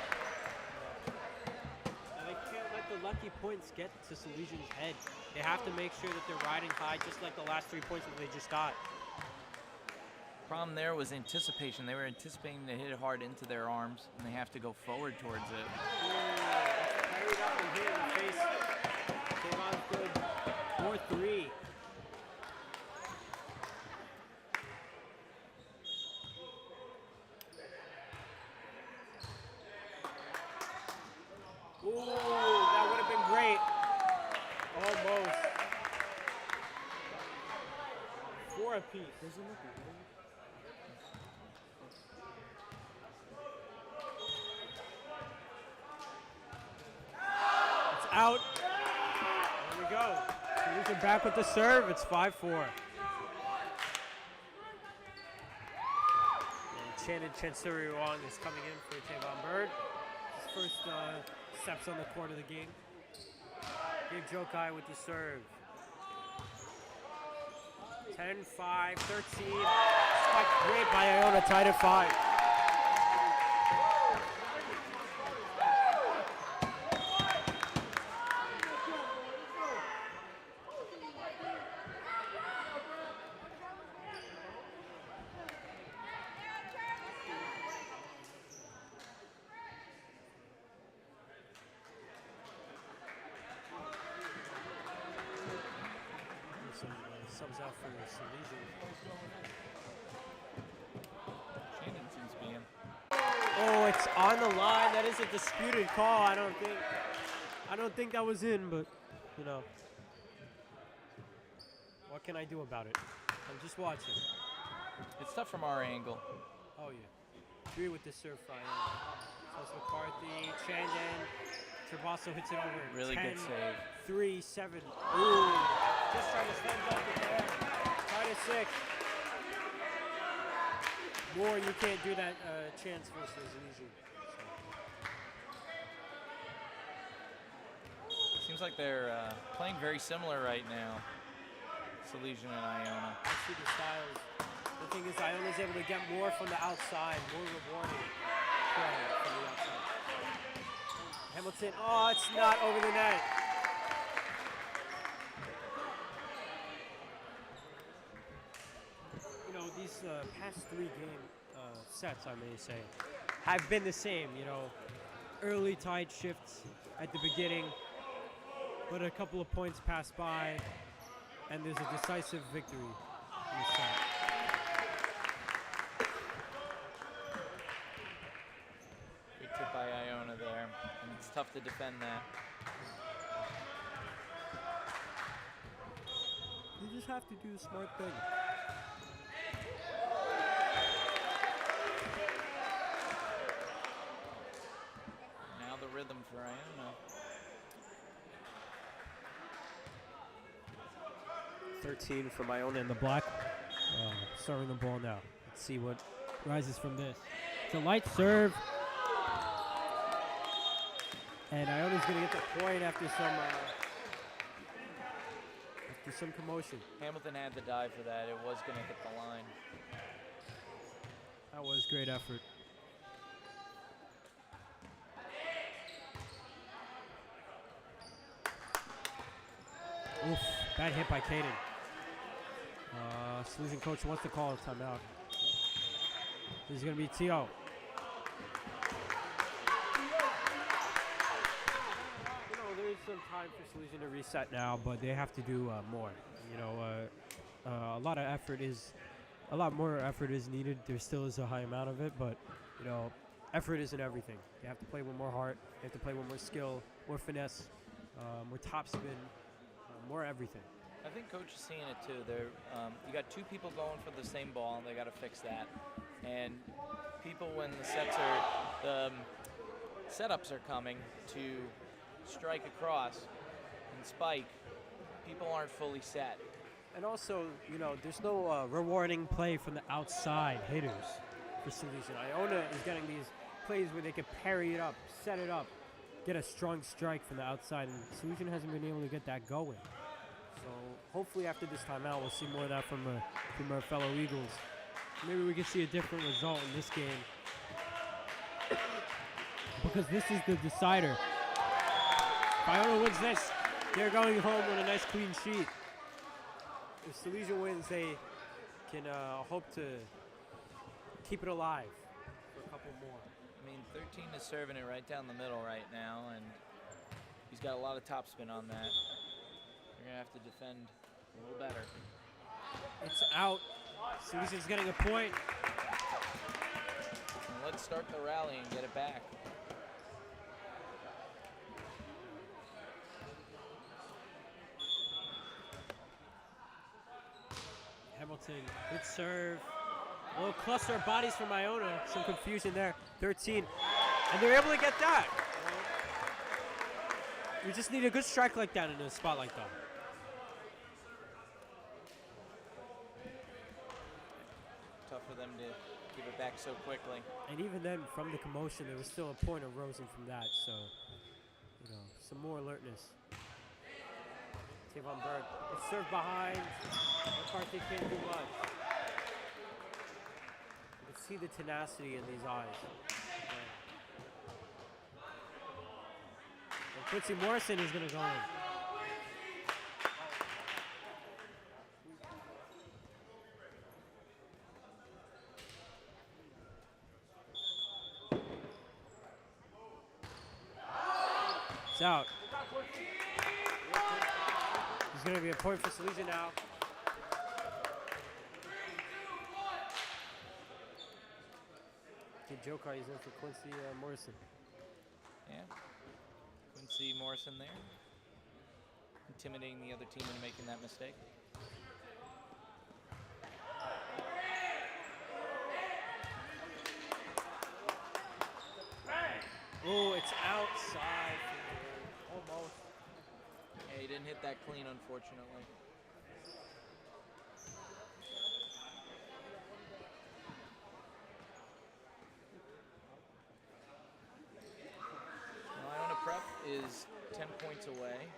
And they can't let the luck streaky points get to Salesian's head. They have to make sure that they're riding high, just like the last 3 points that they just got. Problem there was anticipation. They were anticipating to hit it hard into their arms, and they have to go forward towards it. Carried up and hit in the face. Came out good. 4-3. Ooh, that would have been great. Almost. 4 apiece. It's out. There we go. Salesian back with the serve. It's 5-4. Chanted Chansuri Wong is coming in for Tavon Bird. His first steps on the court of the game. Gabe Jokai with the serve. 10-5, 13. Spike great by Iona, tied at 5. Subs out for Salesian. Shannon seems to be in. Oh, it's on the line. That is a disputed call. I don't think that was in, but you know, what can I do about it? I'm just watching. It's tough from our angle. Oh yeah. 3 with the serve fry. So it's McCarthy, Chandon, Tirabasso hits it over. Really 10, good save. 3, 7. Ooh. Just trying to stand up in there. Tied at 6. More, you can't do that chance versus easy. Seems like they're playing very similar right now, Salesian and Iona. I see the styles. The thing is, Iona's able to get more from the outside, more rewarding play from the outside. Hamilton, oh, it's not over the net. You know, these past 3 game sets, I may say, have been the same. You know, early tide shifts at the beginning, but a couple of points pass by, and there's a decisive victory in the set. Big tip by Iona there, and it's tough to defend that. You just have to do the smart thing. Now the rhythm for Iona. 13 from Iona in the black. Serving the ball now. Let's see what rises from this. It's a light serve. And Iona's going to get the point after some commotion. Hamilton had the dive for that. It was going to hit the line. That was great effort. Oof, bad hit by Caden. Salesian coach wants to call a timeout. This is going to be T.O. You know, there's some time for Salesian to reset now, but they have to do more. You know, a lot more effort is needed. There still is a high amount of it, but you know, effort isn't everything. You have to play with more heart. You have to play with more skill, more finesse, more topspin, more everything. I think coach is seeing it too. You got 2 people going for the same ball. They got to fix that. And people, when the setups are coming to strike across and spike, people aren't fully set. And also, you know, there's no rewarding play from the outside hitters for Salesian. Iona is getting these plays where they can parry it up, set it up, get a strong strike from the outside, and Salesian hasn't been able to get that going. So hopefully after this timeout, we'll see more of that from our fellow Eagles. Maybe we can see a different result in this game, because this is the decider. If Iona wins this, they're going home with a nice clean sheet. If Salesian wins, they can hope to keep it alive for a couple more. I mean, 13 is serving it right down the middle right now, and he's got a lot of topspin on that. They're going to have to defend a little better. It's out. Salesian's getting a point. And let's start the rally and get it back. Hamilton, good serve. A little cluster of bodies from Iona. Some confusion there. 13. And they're able to get that. You just need a good strike like that in a spot like that. Tough for them to give it back so quickly. And even then, from the commotion, there was still a point arisen from that. So, you know, some more alertness. Tavon Bird, it's served behind. McCarthy can't do much. You can see the tenacity in these eyes. And Quincy Morrison is going to go in. It's out. There's going to be a point for Salesian now. Okay, Joker is in for Quincy Morrison. Yeah. Quincy Morrison there. Intimidating the other team into making that mistake. Oh, it's outside. Almost. Yeah, he didn't hit that clean, unfortunately. Well, Iona Prep is 10 points away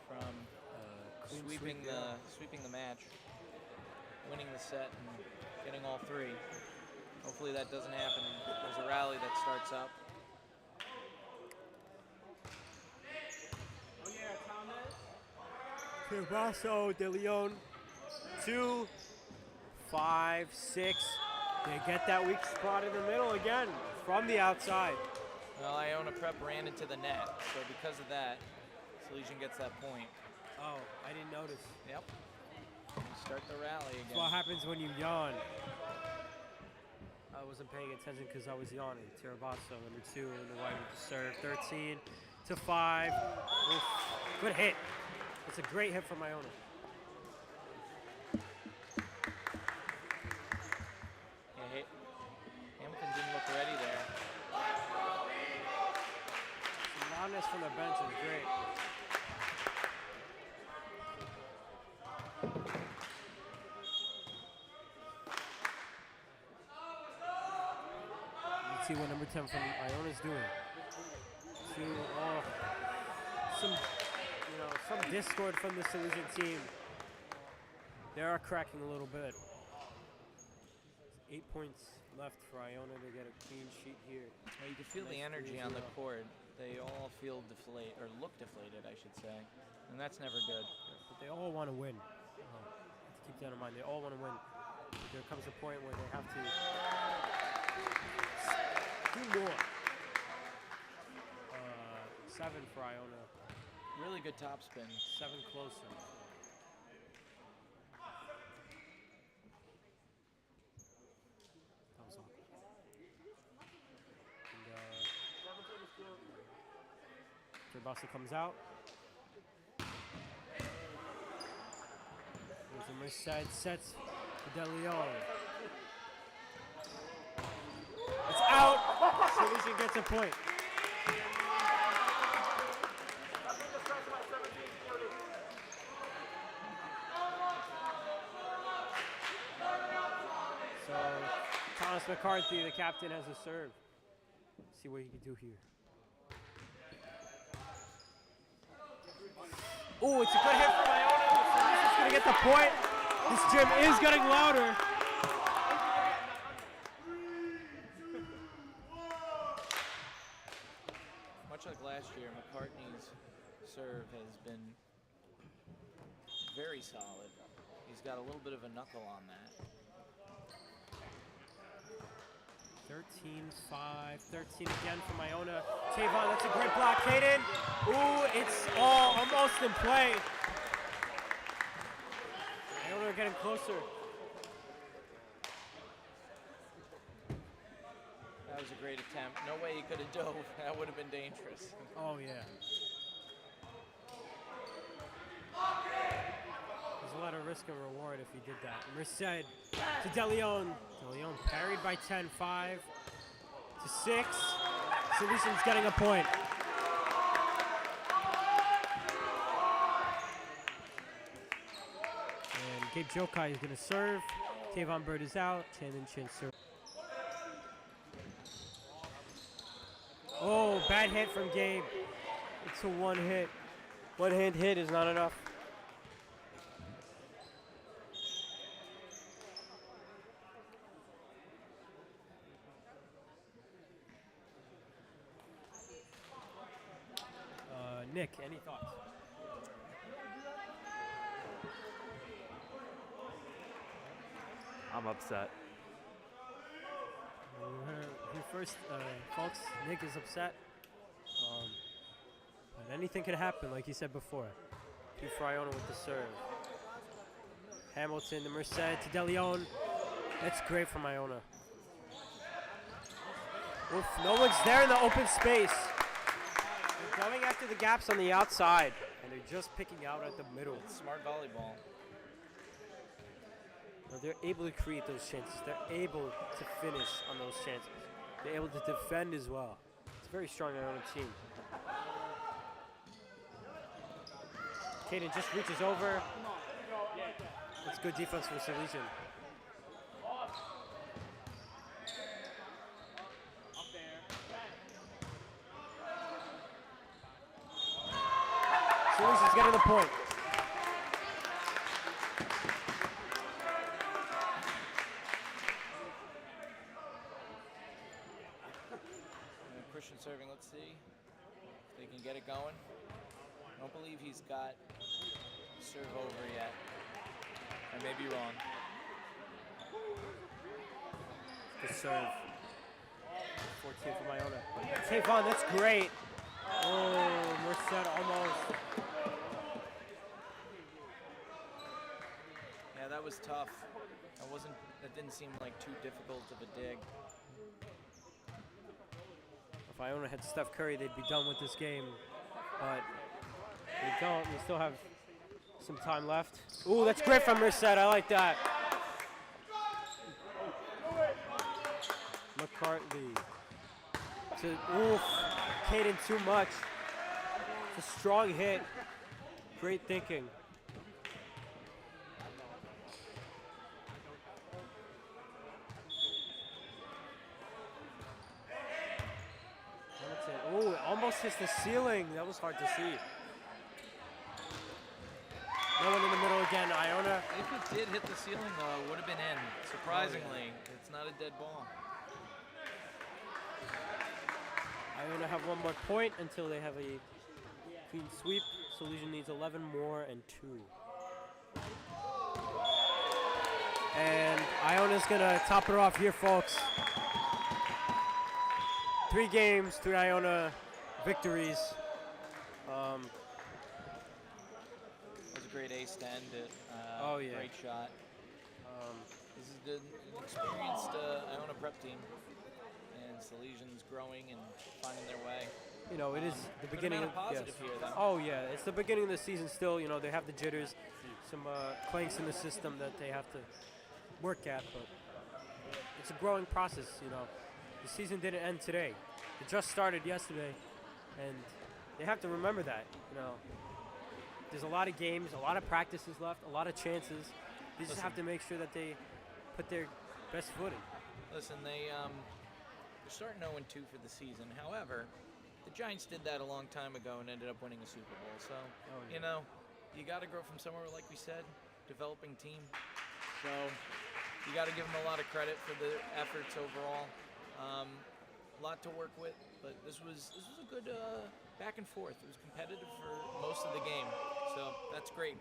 from sweeping the match, winning the set, and getting all three. Hopefully that doesn't happen. There's a rally that starts up. Tirabasso, De Leon, 2, 5, 6. They get that weak spot in the middle again from the outside. Well, Iona Prep ran into the net, so because of that, Salesian gets that point. Oh, I didn't notice. Yep. You start the rally again. That's what happens when you yawn. I wasn't paying attention because I was yawning. Tirabasso, number 2, in the white with the serve. 13 to 5. Oof. Good hit. It's a great hit from Iona. Yeah, Hamilton didn't look ready there. The loudness from the bench is great. Let's see what number 10 from Iona's doing. Some discord from the Salesian team. They are cracking a little bit. 8 points left for Iona to get a clean sheet here. Well, you can feel the energy on the court. They all feel deflated, or look deflated, I should say. And that's never good. But they all want to win. Keep that in mind. They all want to win. But there comes a point where they have to do more. 7 for Iona. Really good topspin. 7 closer. That was awkward. And Tirabasso comes out. There's a Merced sets for De Leon. It's out! Salesian gets a point. So Thomas McCarthy, the captain, has a serve. See what he can do here. Oh, it's a good hit from Iona. He's going to get the point. This gym is getting louder. Much much like last year, McCartney's serve has been very solid. He's got a little bit of a knuckle on that. 13-5, 13 again from Iona. Tavon, that's a great block. Caden, ooh, it's all almost in play. Iona are getting closer. That was a great attempt. No way he could have dove. That would have been dangerous. Oh, yeah. There's a lot of risk and reward if he did that. Merced to DeLeon. DeLeon parried by 10, 5 to 6. Salesian's getting a point. And Gabe Jokai is going to serve. Tavon Bird is out. Chandon Chin serve. Oh, bad hit from Gabe. It's a one hit. One hand hit is not enough. Nick, any thoughts? I'm upset. Here first, folks, Nick is upset. But anything could happen, like you said before. Pete Iona with the serve. Hamilton, the Merced to DeLeon. That's great from Iona. Oof, no one's there in the open space. They're going after the gaps on the outside, and they're just picking out at the middle. It's smart volleyball. Well, they're able to create those chances. They're able to finish on those chances. They're able to defend as well. It's a very strong Iona team. Caden just reaches over. That's good defense for Salesian. Salesian's getting the point. Christian serving, let's see if they can get it going. I don't believe he's got serve over yet. I may be wrong. Good serve. 14 from Iona. Tavon, that's great. Oh, Merced almost. Yeah, that was tough. That didn't seem like too difficult of a dig. If Iona had Steph Curry, they'd be done with this game. But they don't. We still have some time left. Ooh, that's great from Merced. I like that. McCartney. Oof. Caden too much. It's a strong hit. Great thinking. Oh, it almost hits the ceiling. That was hard to see. No one in the middle again. Iona. If it did hit the ceiling, though, it would have been in. Surprisingly, it's not a dead ball. Iona have one more point until they have a clean sweep. Salesian needs 11 more and 2. And Iona's gonna top it off here, folks. 3 games, 3 Iona victories. That was a great ace to end it. Oh, yeah. Great shot. This is an experienced Iona prep team. And Salesian's growing and finding their way. You know, it is the beginning of positive here, though. Oh yeah, it's the beginning of the season still. You know, they have the jitters, some clanks in the system that they have to work at, but it's a growing process. You know, the season didn't end today; it just started yesterday, and they have to remember that. You know, there's a lot of games, a lot of practices left, a lot of chances. They just have to make sure that they put their best foot in. Listen, they're starting 0-2 for the season. However, the Giants did that a long time ago and ended up winning a Super Bowl. So, you know, you got to grow from somewhere, like we said, developing team. So you got to give them a lot of credit for the efforts overall. A lot to work with. but this was a good back and forth. It was competitive for most of the game, so that's great.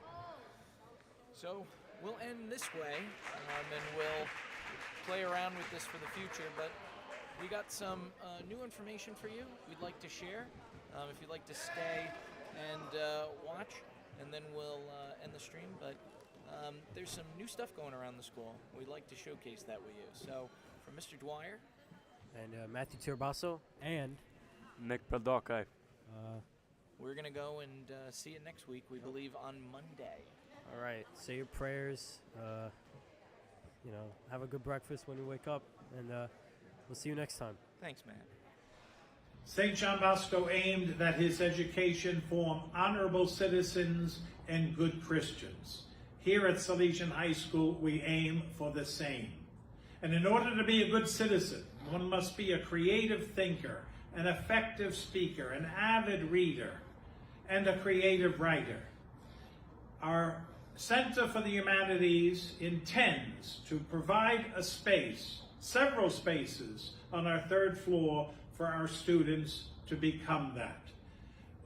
So we'll end this way, and we'll play around with this for the future, but we got some new information for you we'd like to share. If you'd like to stay and watch, and then we'll end the stream, but there's some new stuff going around the school. We'd like to showcase that with you. So from Mr. Dwyer And Matthew Tirabasso. And Nick Preldakaj. we're going to go and see you next week, we believe, on Monday. all right, say your prayers. Have a good breakfast when you wake up, and we'll see you next time. Thanks, Matt. St. John Bosco aimed that his education form honorable citizens and good Christians. Here at Salesian High School, we aim for the same. And in order to be a good citizen, one must be a creative thinker, an effective speaker, an avid reader, and a creative writer. Our Center for the Humanities intends to provide a space, several spaces, on our third floor for our students to become that.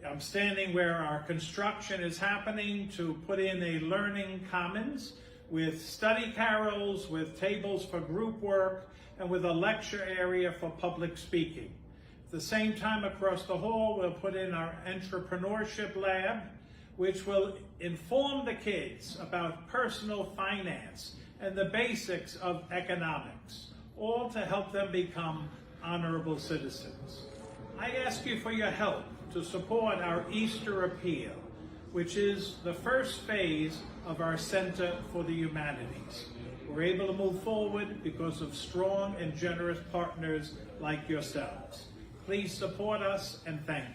I'm standing where our construction is happening to put in a learning commons with study carrels, with tables for group work, and with a lecture area for public speaking. At the same time, across the hall, we'll put in our entrepreneurship lab, which will inform the kids about personal finance and the basics of economics, all to help them become honorable citizens. I ask you for your help to support our Easter Appeal, which is the first phase of our Center for the Humanities. We're able to move forward because of strong and generous partners like yourselves. Please support us, and thank you.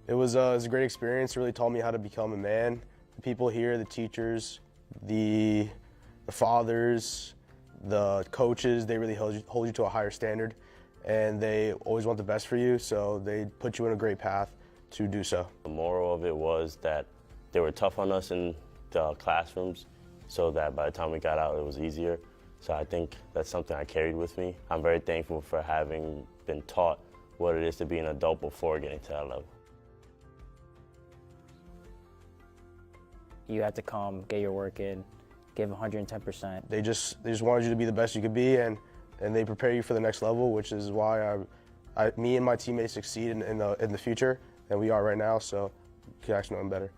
It was a great experience. It really taught me how to become a man. The people here, the teachers, the fathers, the coaches, they really hold you to a higher standard, and they always want the best for you, so they put you in a great path to do so. The moral of it was that they were tough on us in the classrooms, so that by the time we got out, it was easier. So I think that's something I carried with me. I'm very thankful for having been taught what it is to be an adult before getting to that level. You had to come, get your work in, give 110%. They just wanted you to be the best you could be, and they prepare you for the next level, which is why me and my teammates succeed in the future, and we are right now, so you can actually know them better.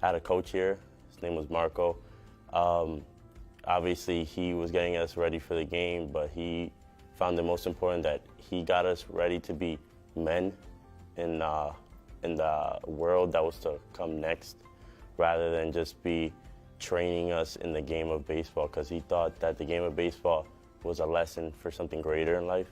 I had a coach here. His name was Marco. Obviously, he was getting us ready for the game, but he found it most important that he got us ready to be men in the world that was to come next, rather than just be training us in the game of baseball, because he thought that the game of baseball was a lesson for something greater in life.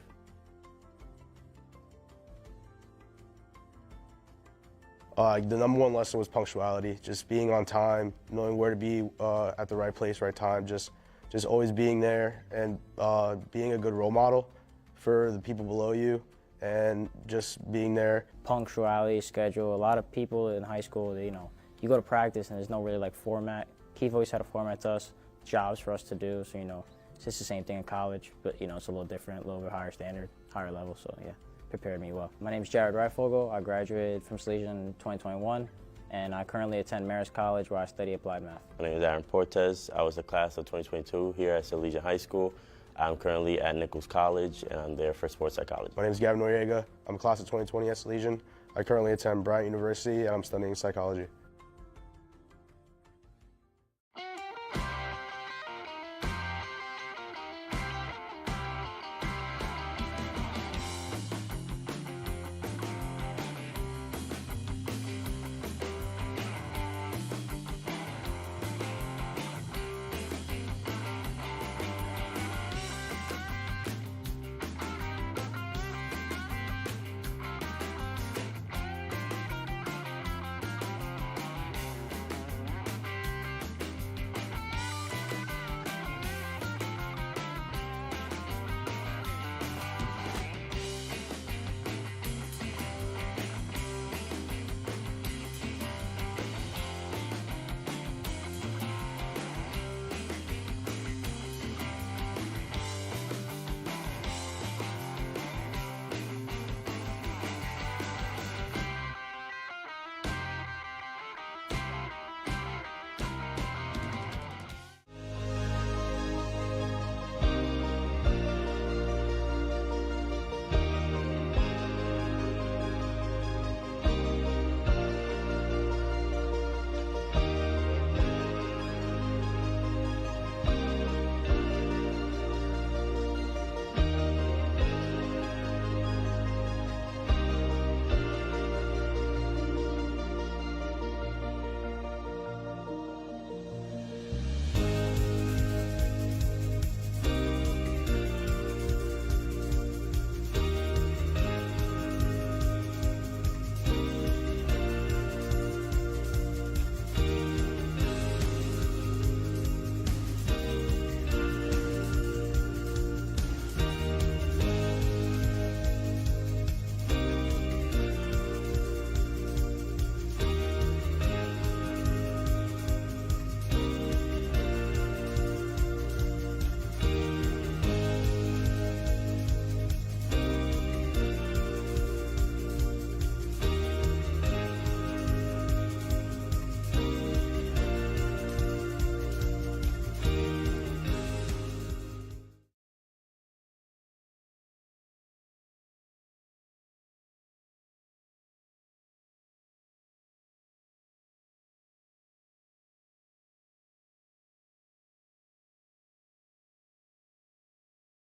The number one lesson was punctuality, just being on time, knowing where to be at the right place, right time, just always being there, and being a good role model for the people below you, and just being there. Punctuality, schedule. A lot of people in high school, you go to practice and there's no really format. Keith always had a format to us, jobs for us to do, so it's just the same thing in college, but it's a little different, a little bit higher standard, higher level, so yeah, prepared me well. My name is Jared Reifogel. I graduated from Salesian in 2021, and I currently attend Marist College, where I study applied math. My name is Aaron Portes. I was the class of 2022 here at Salesian High School. I'm currently at Nichols College, and I'm there for sports psychology. My name is Gabriel Rendon. I'm a class of 2020 at Salesian. I currently attend Bryant University, and I'm studying psychology.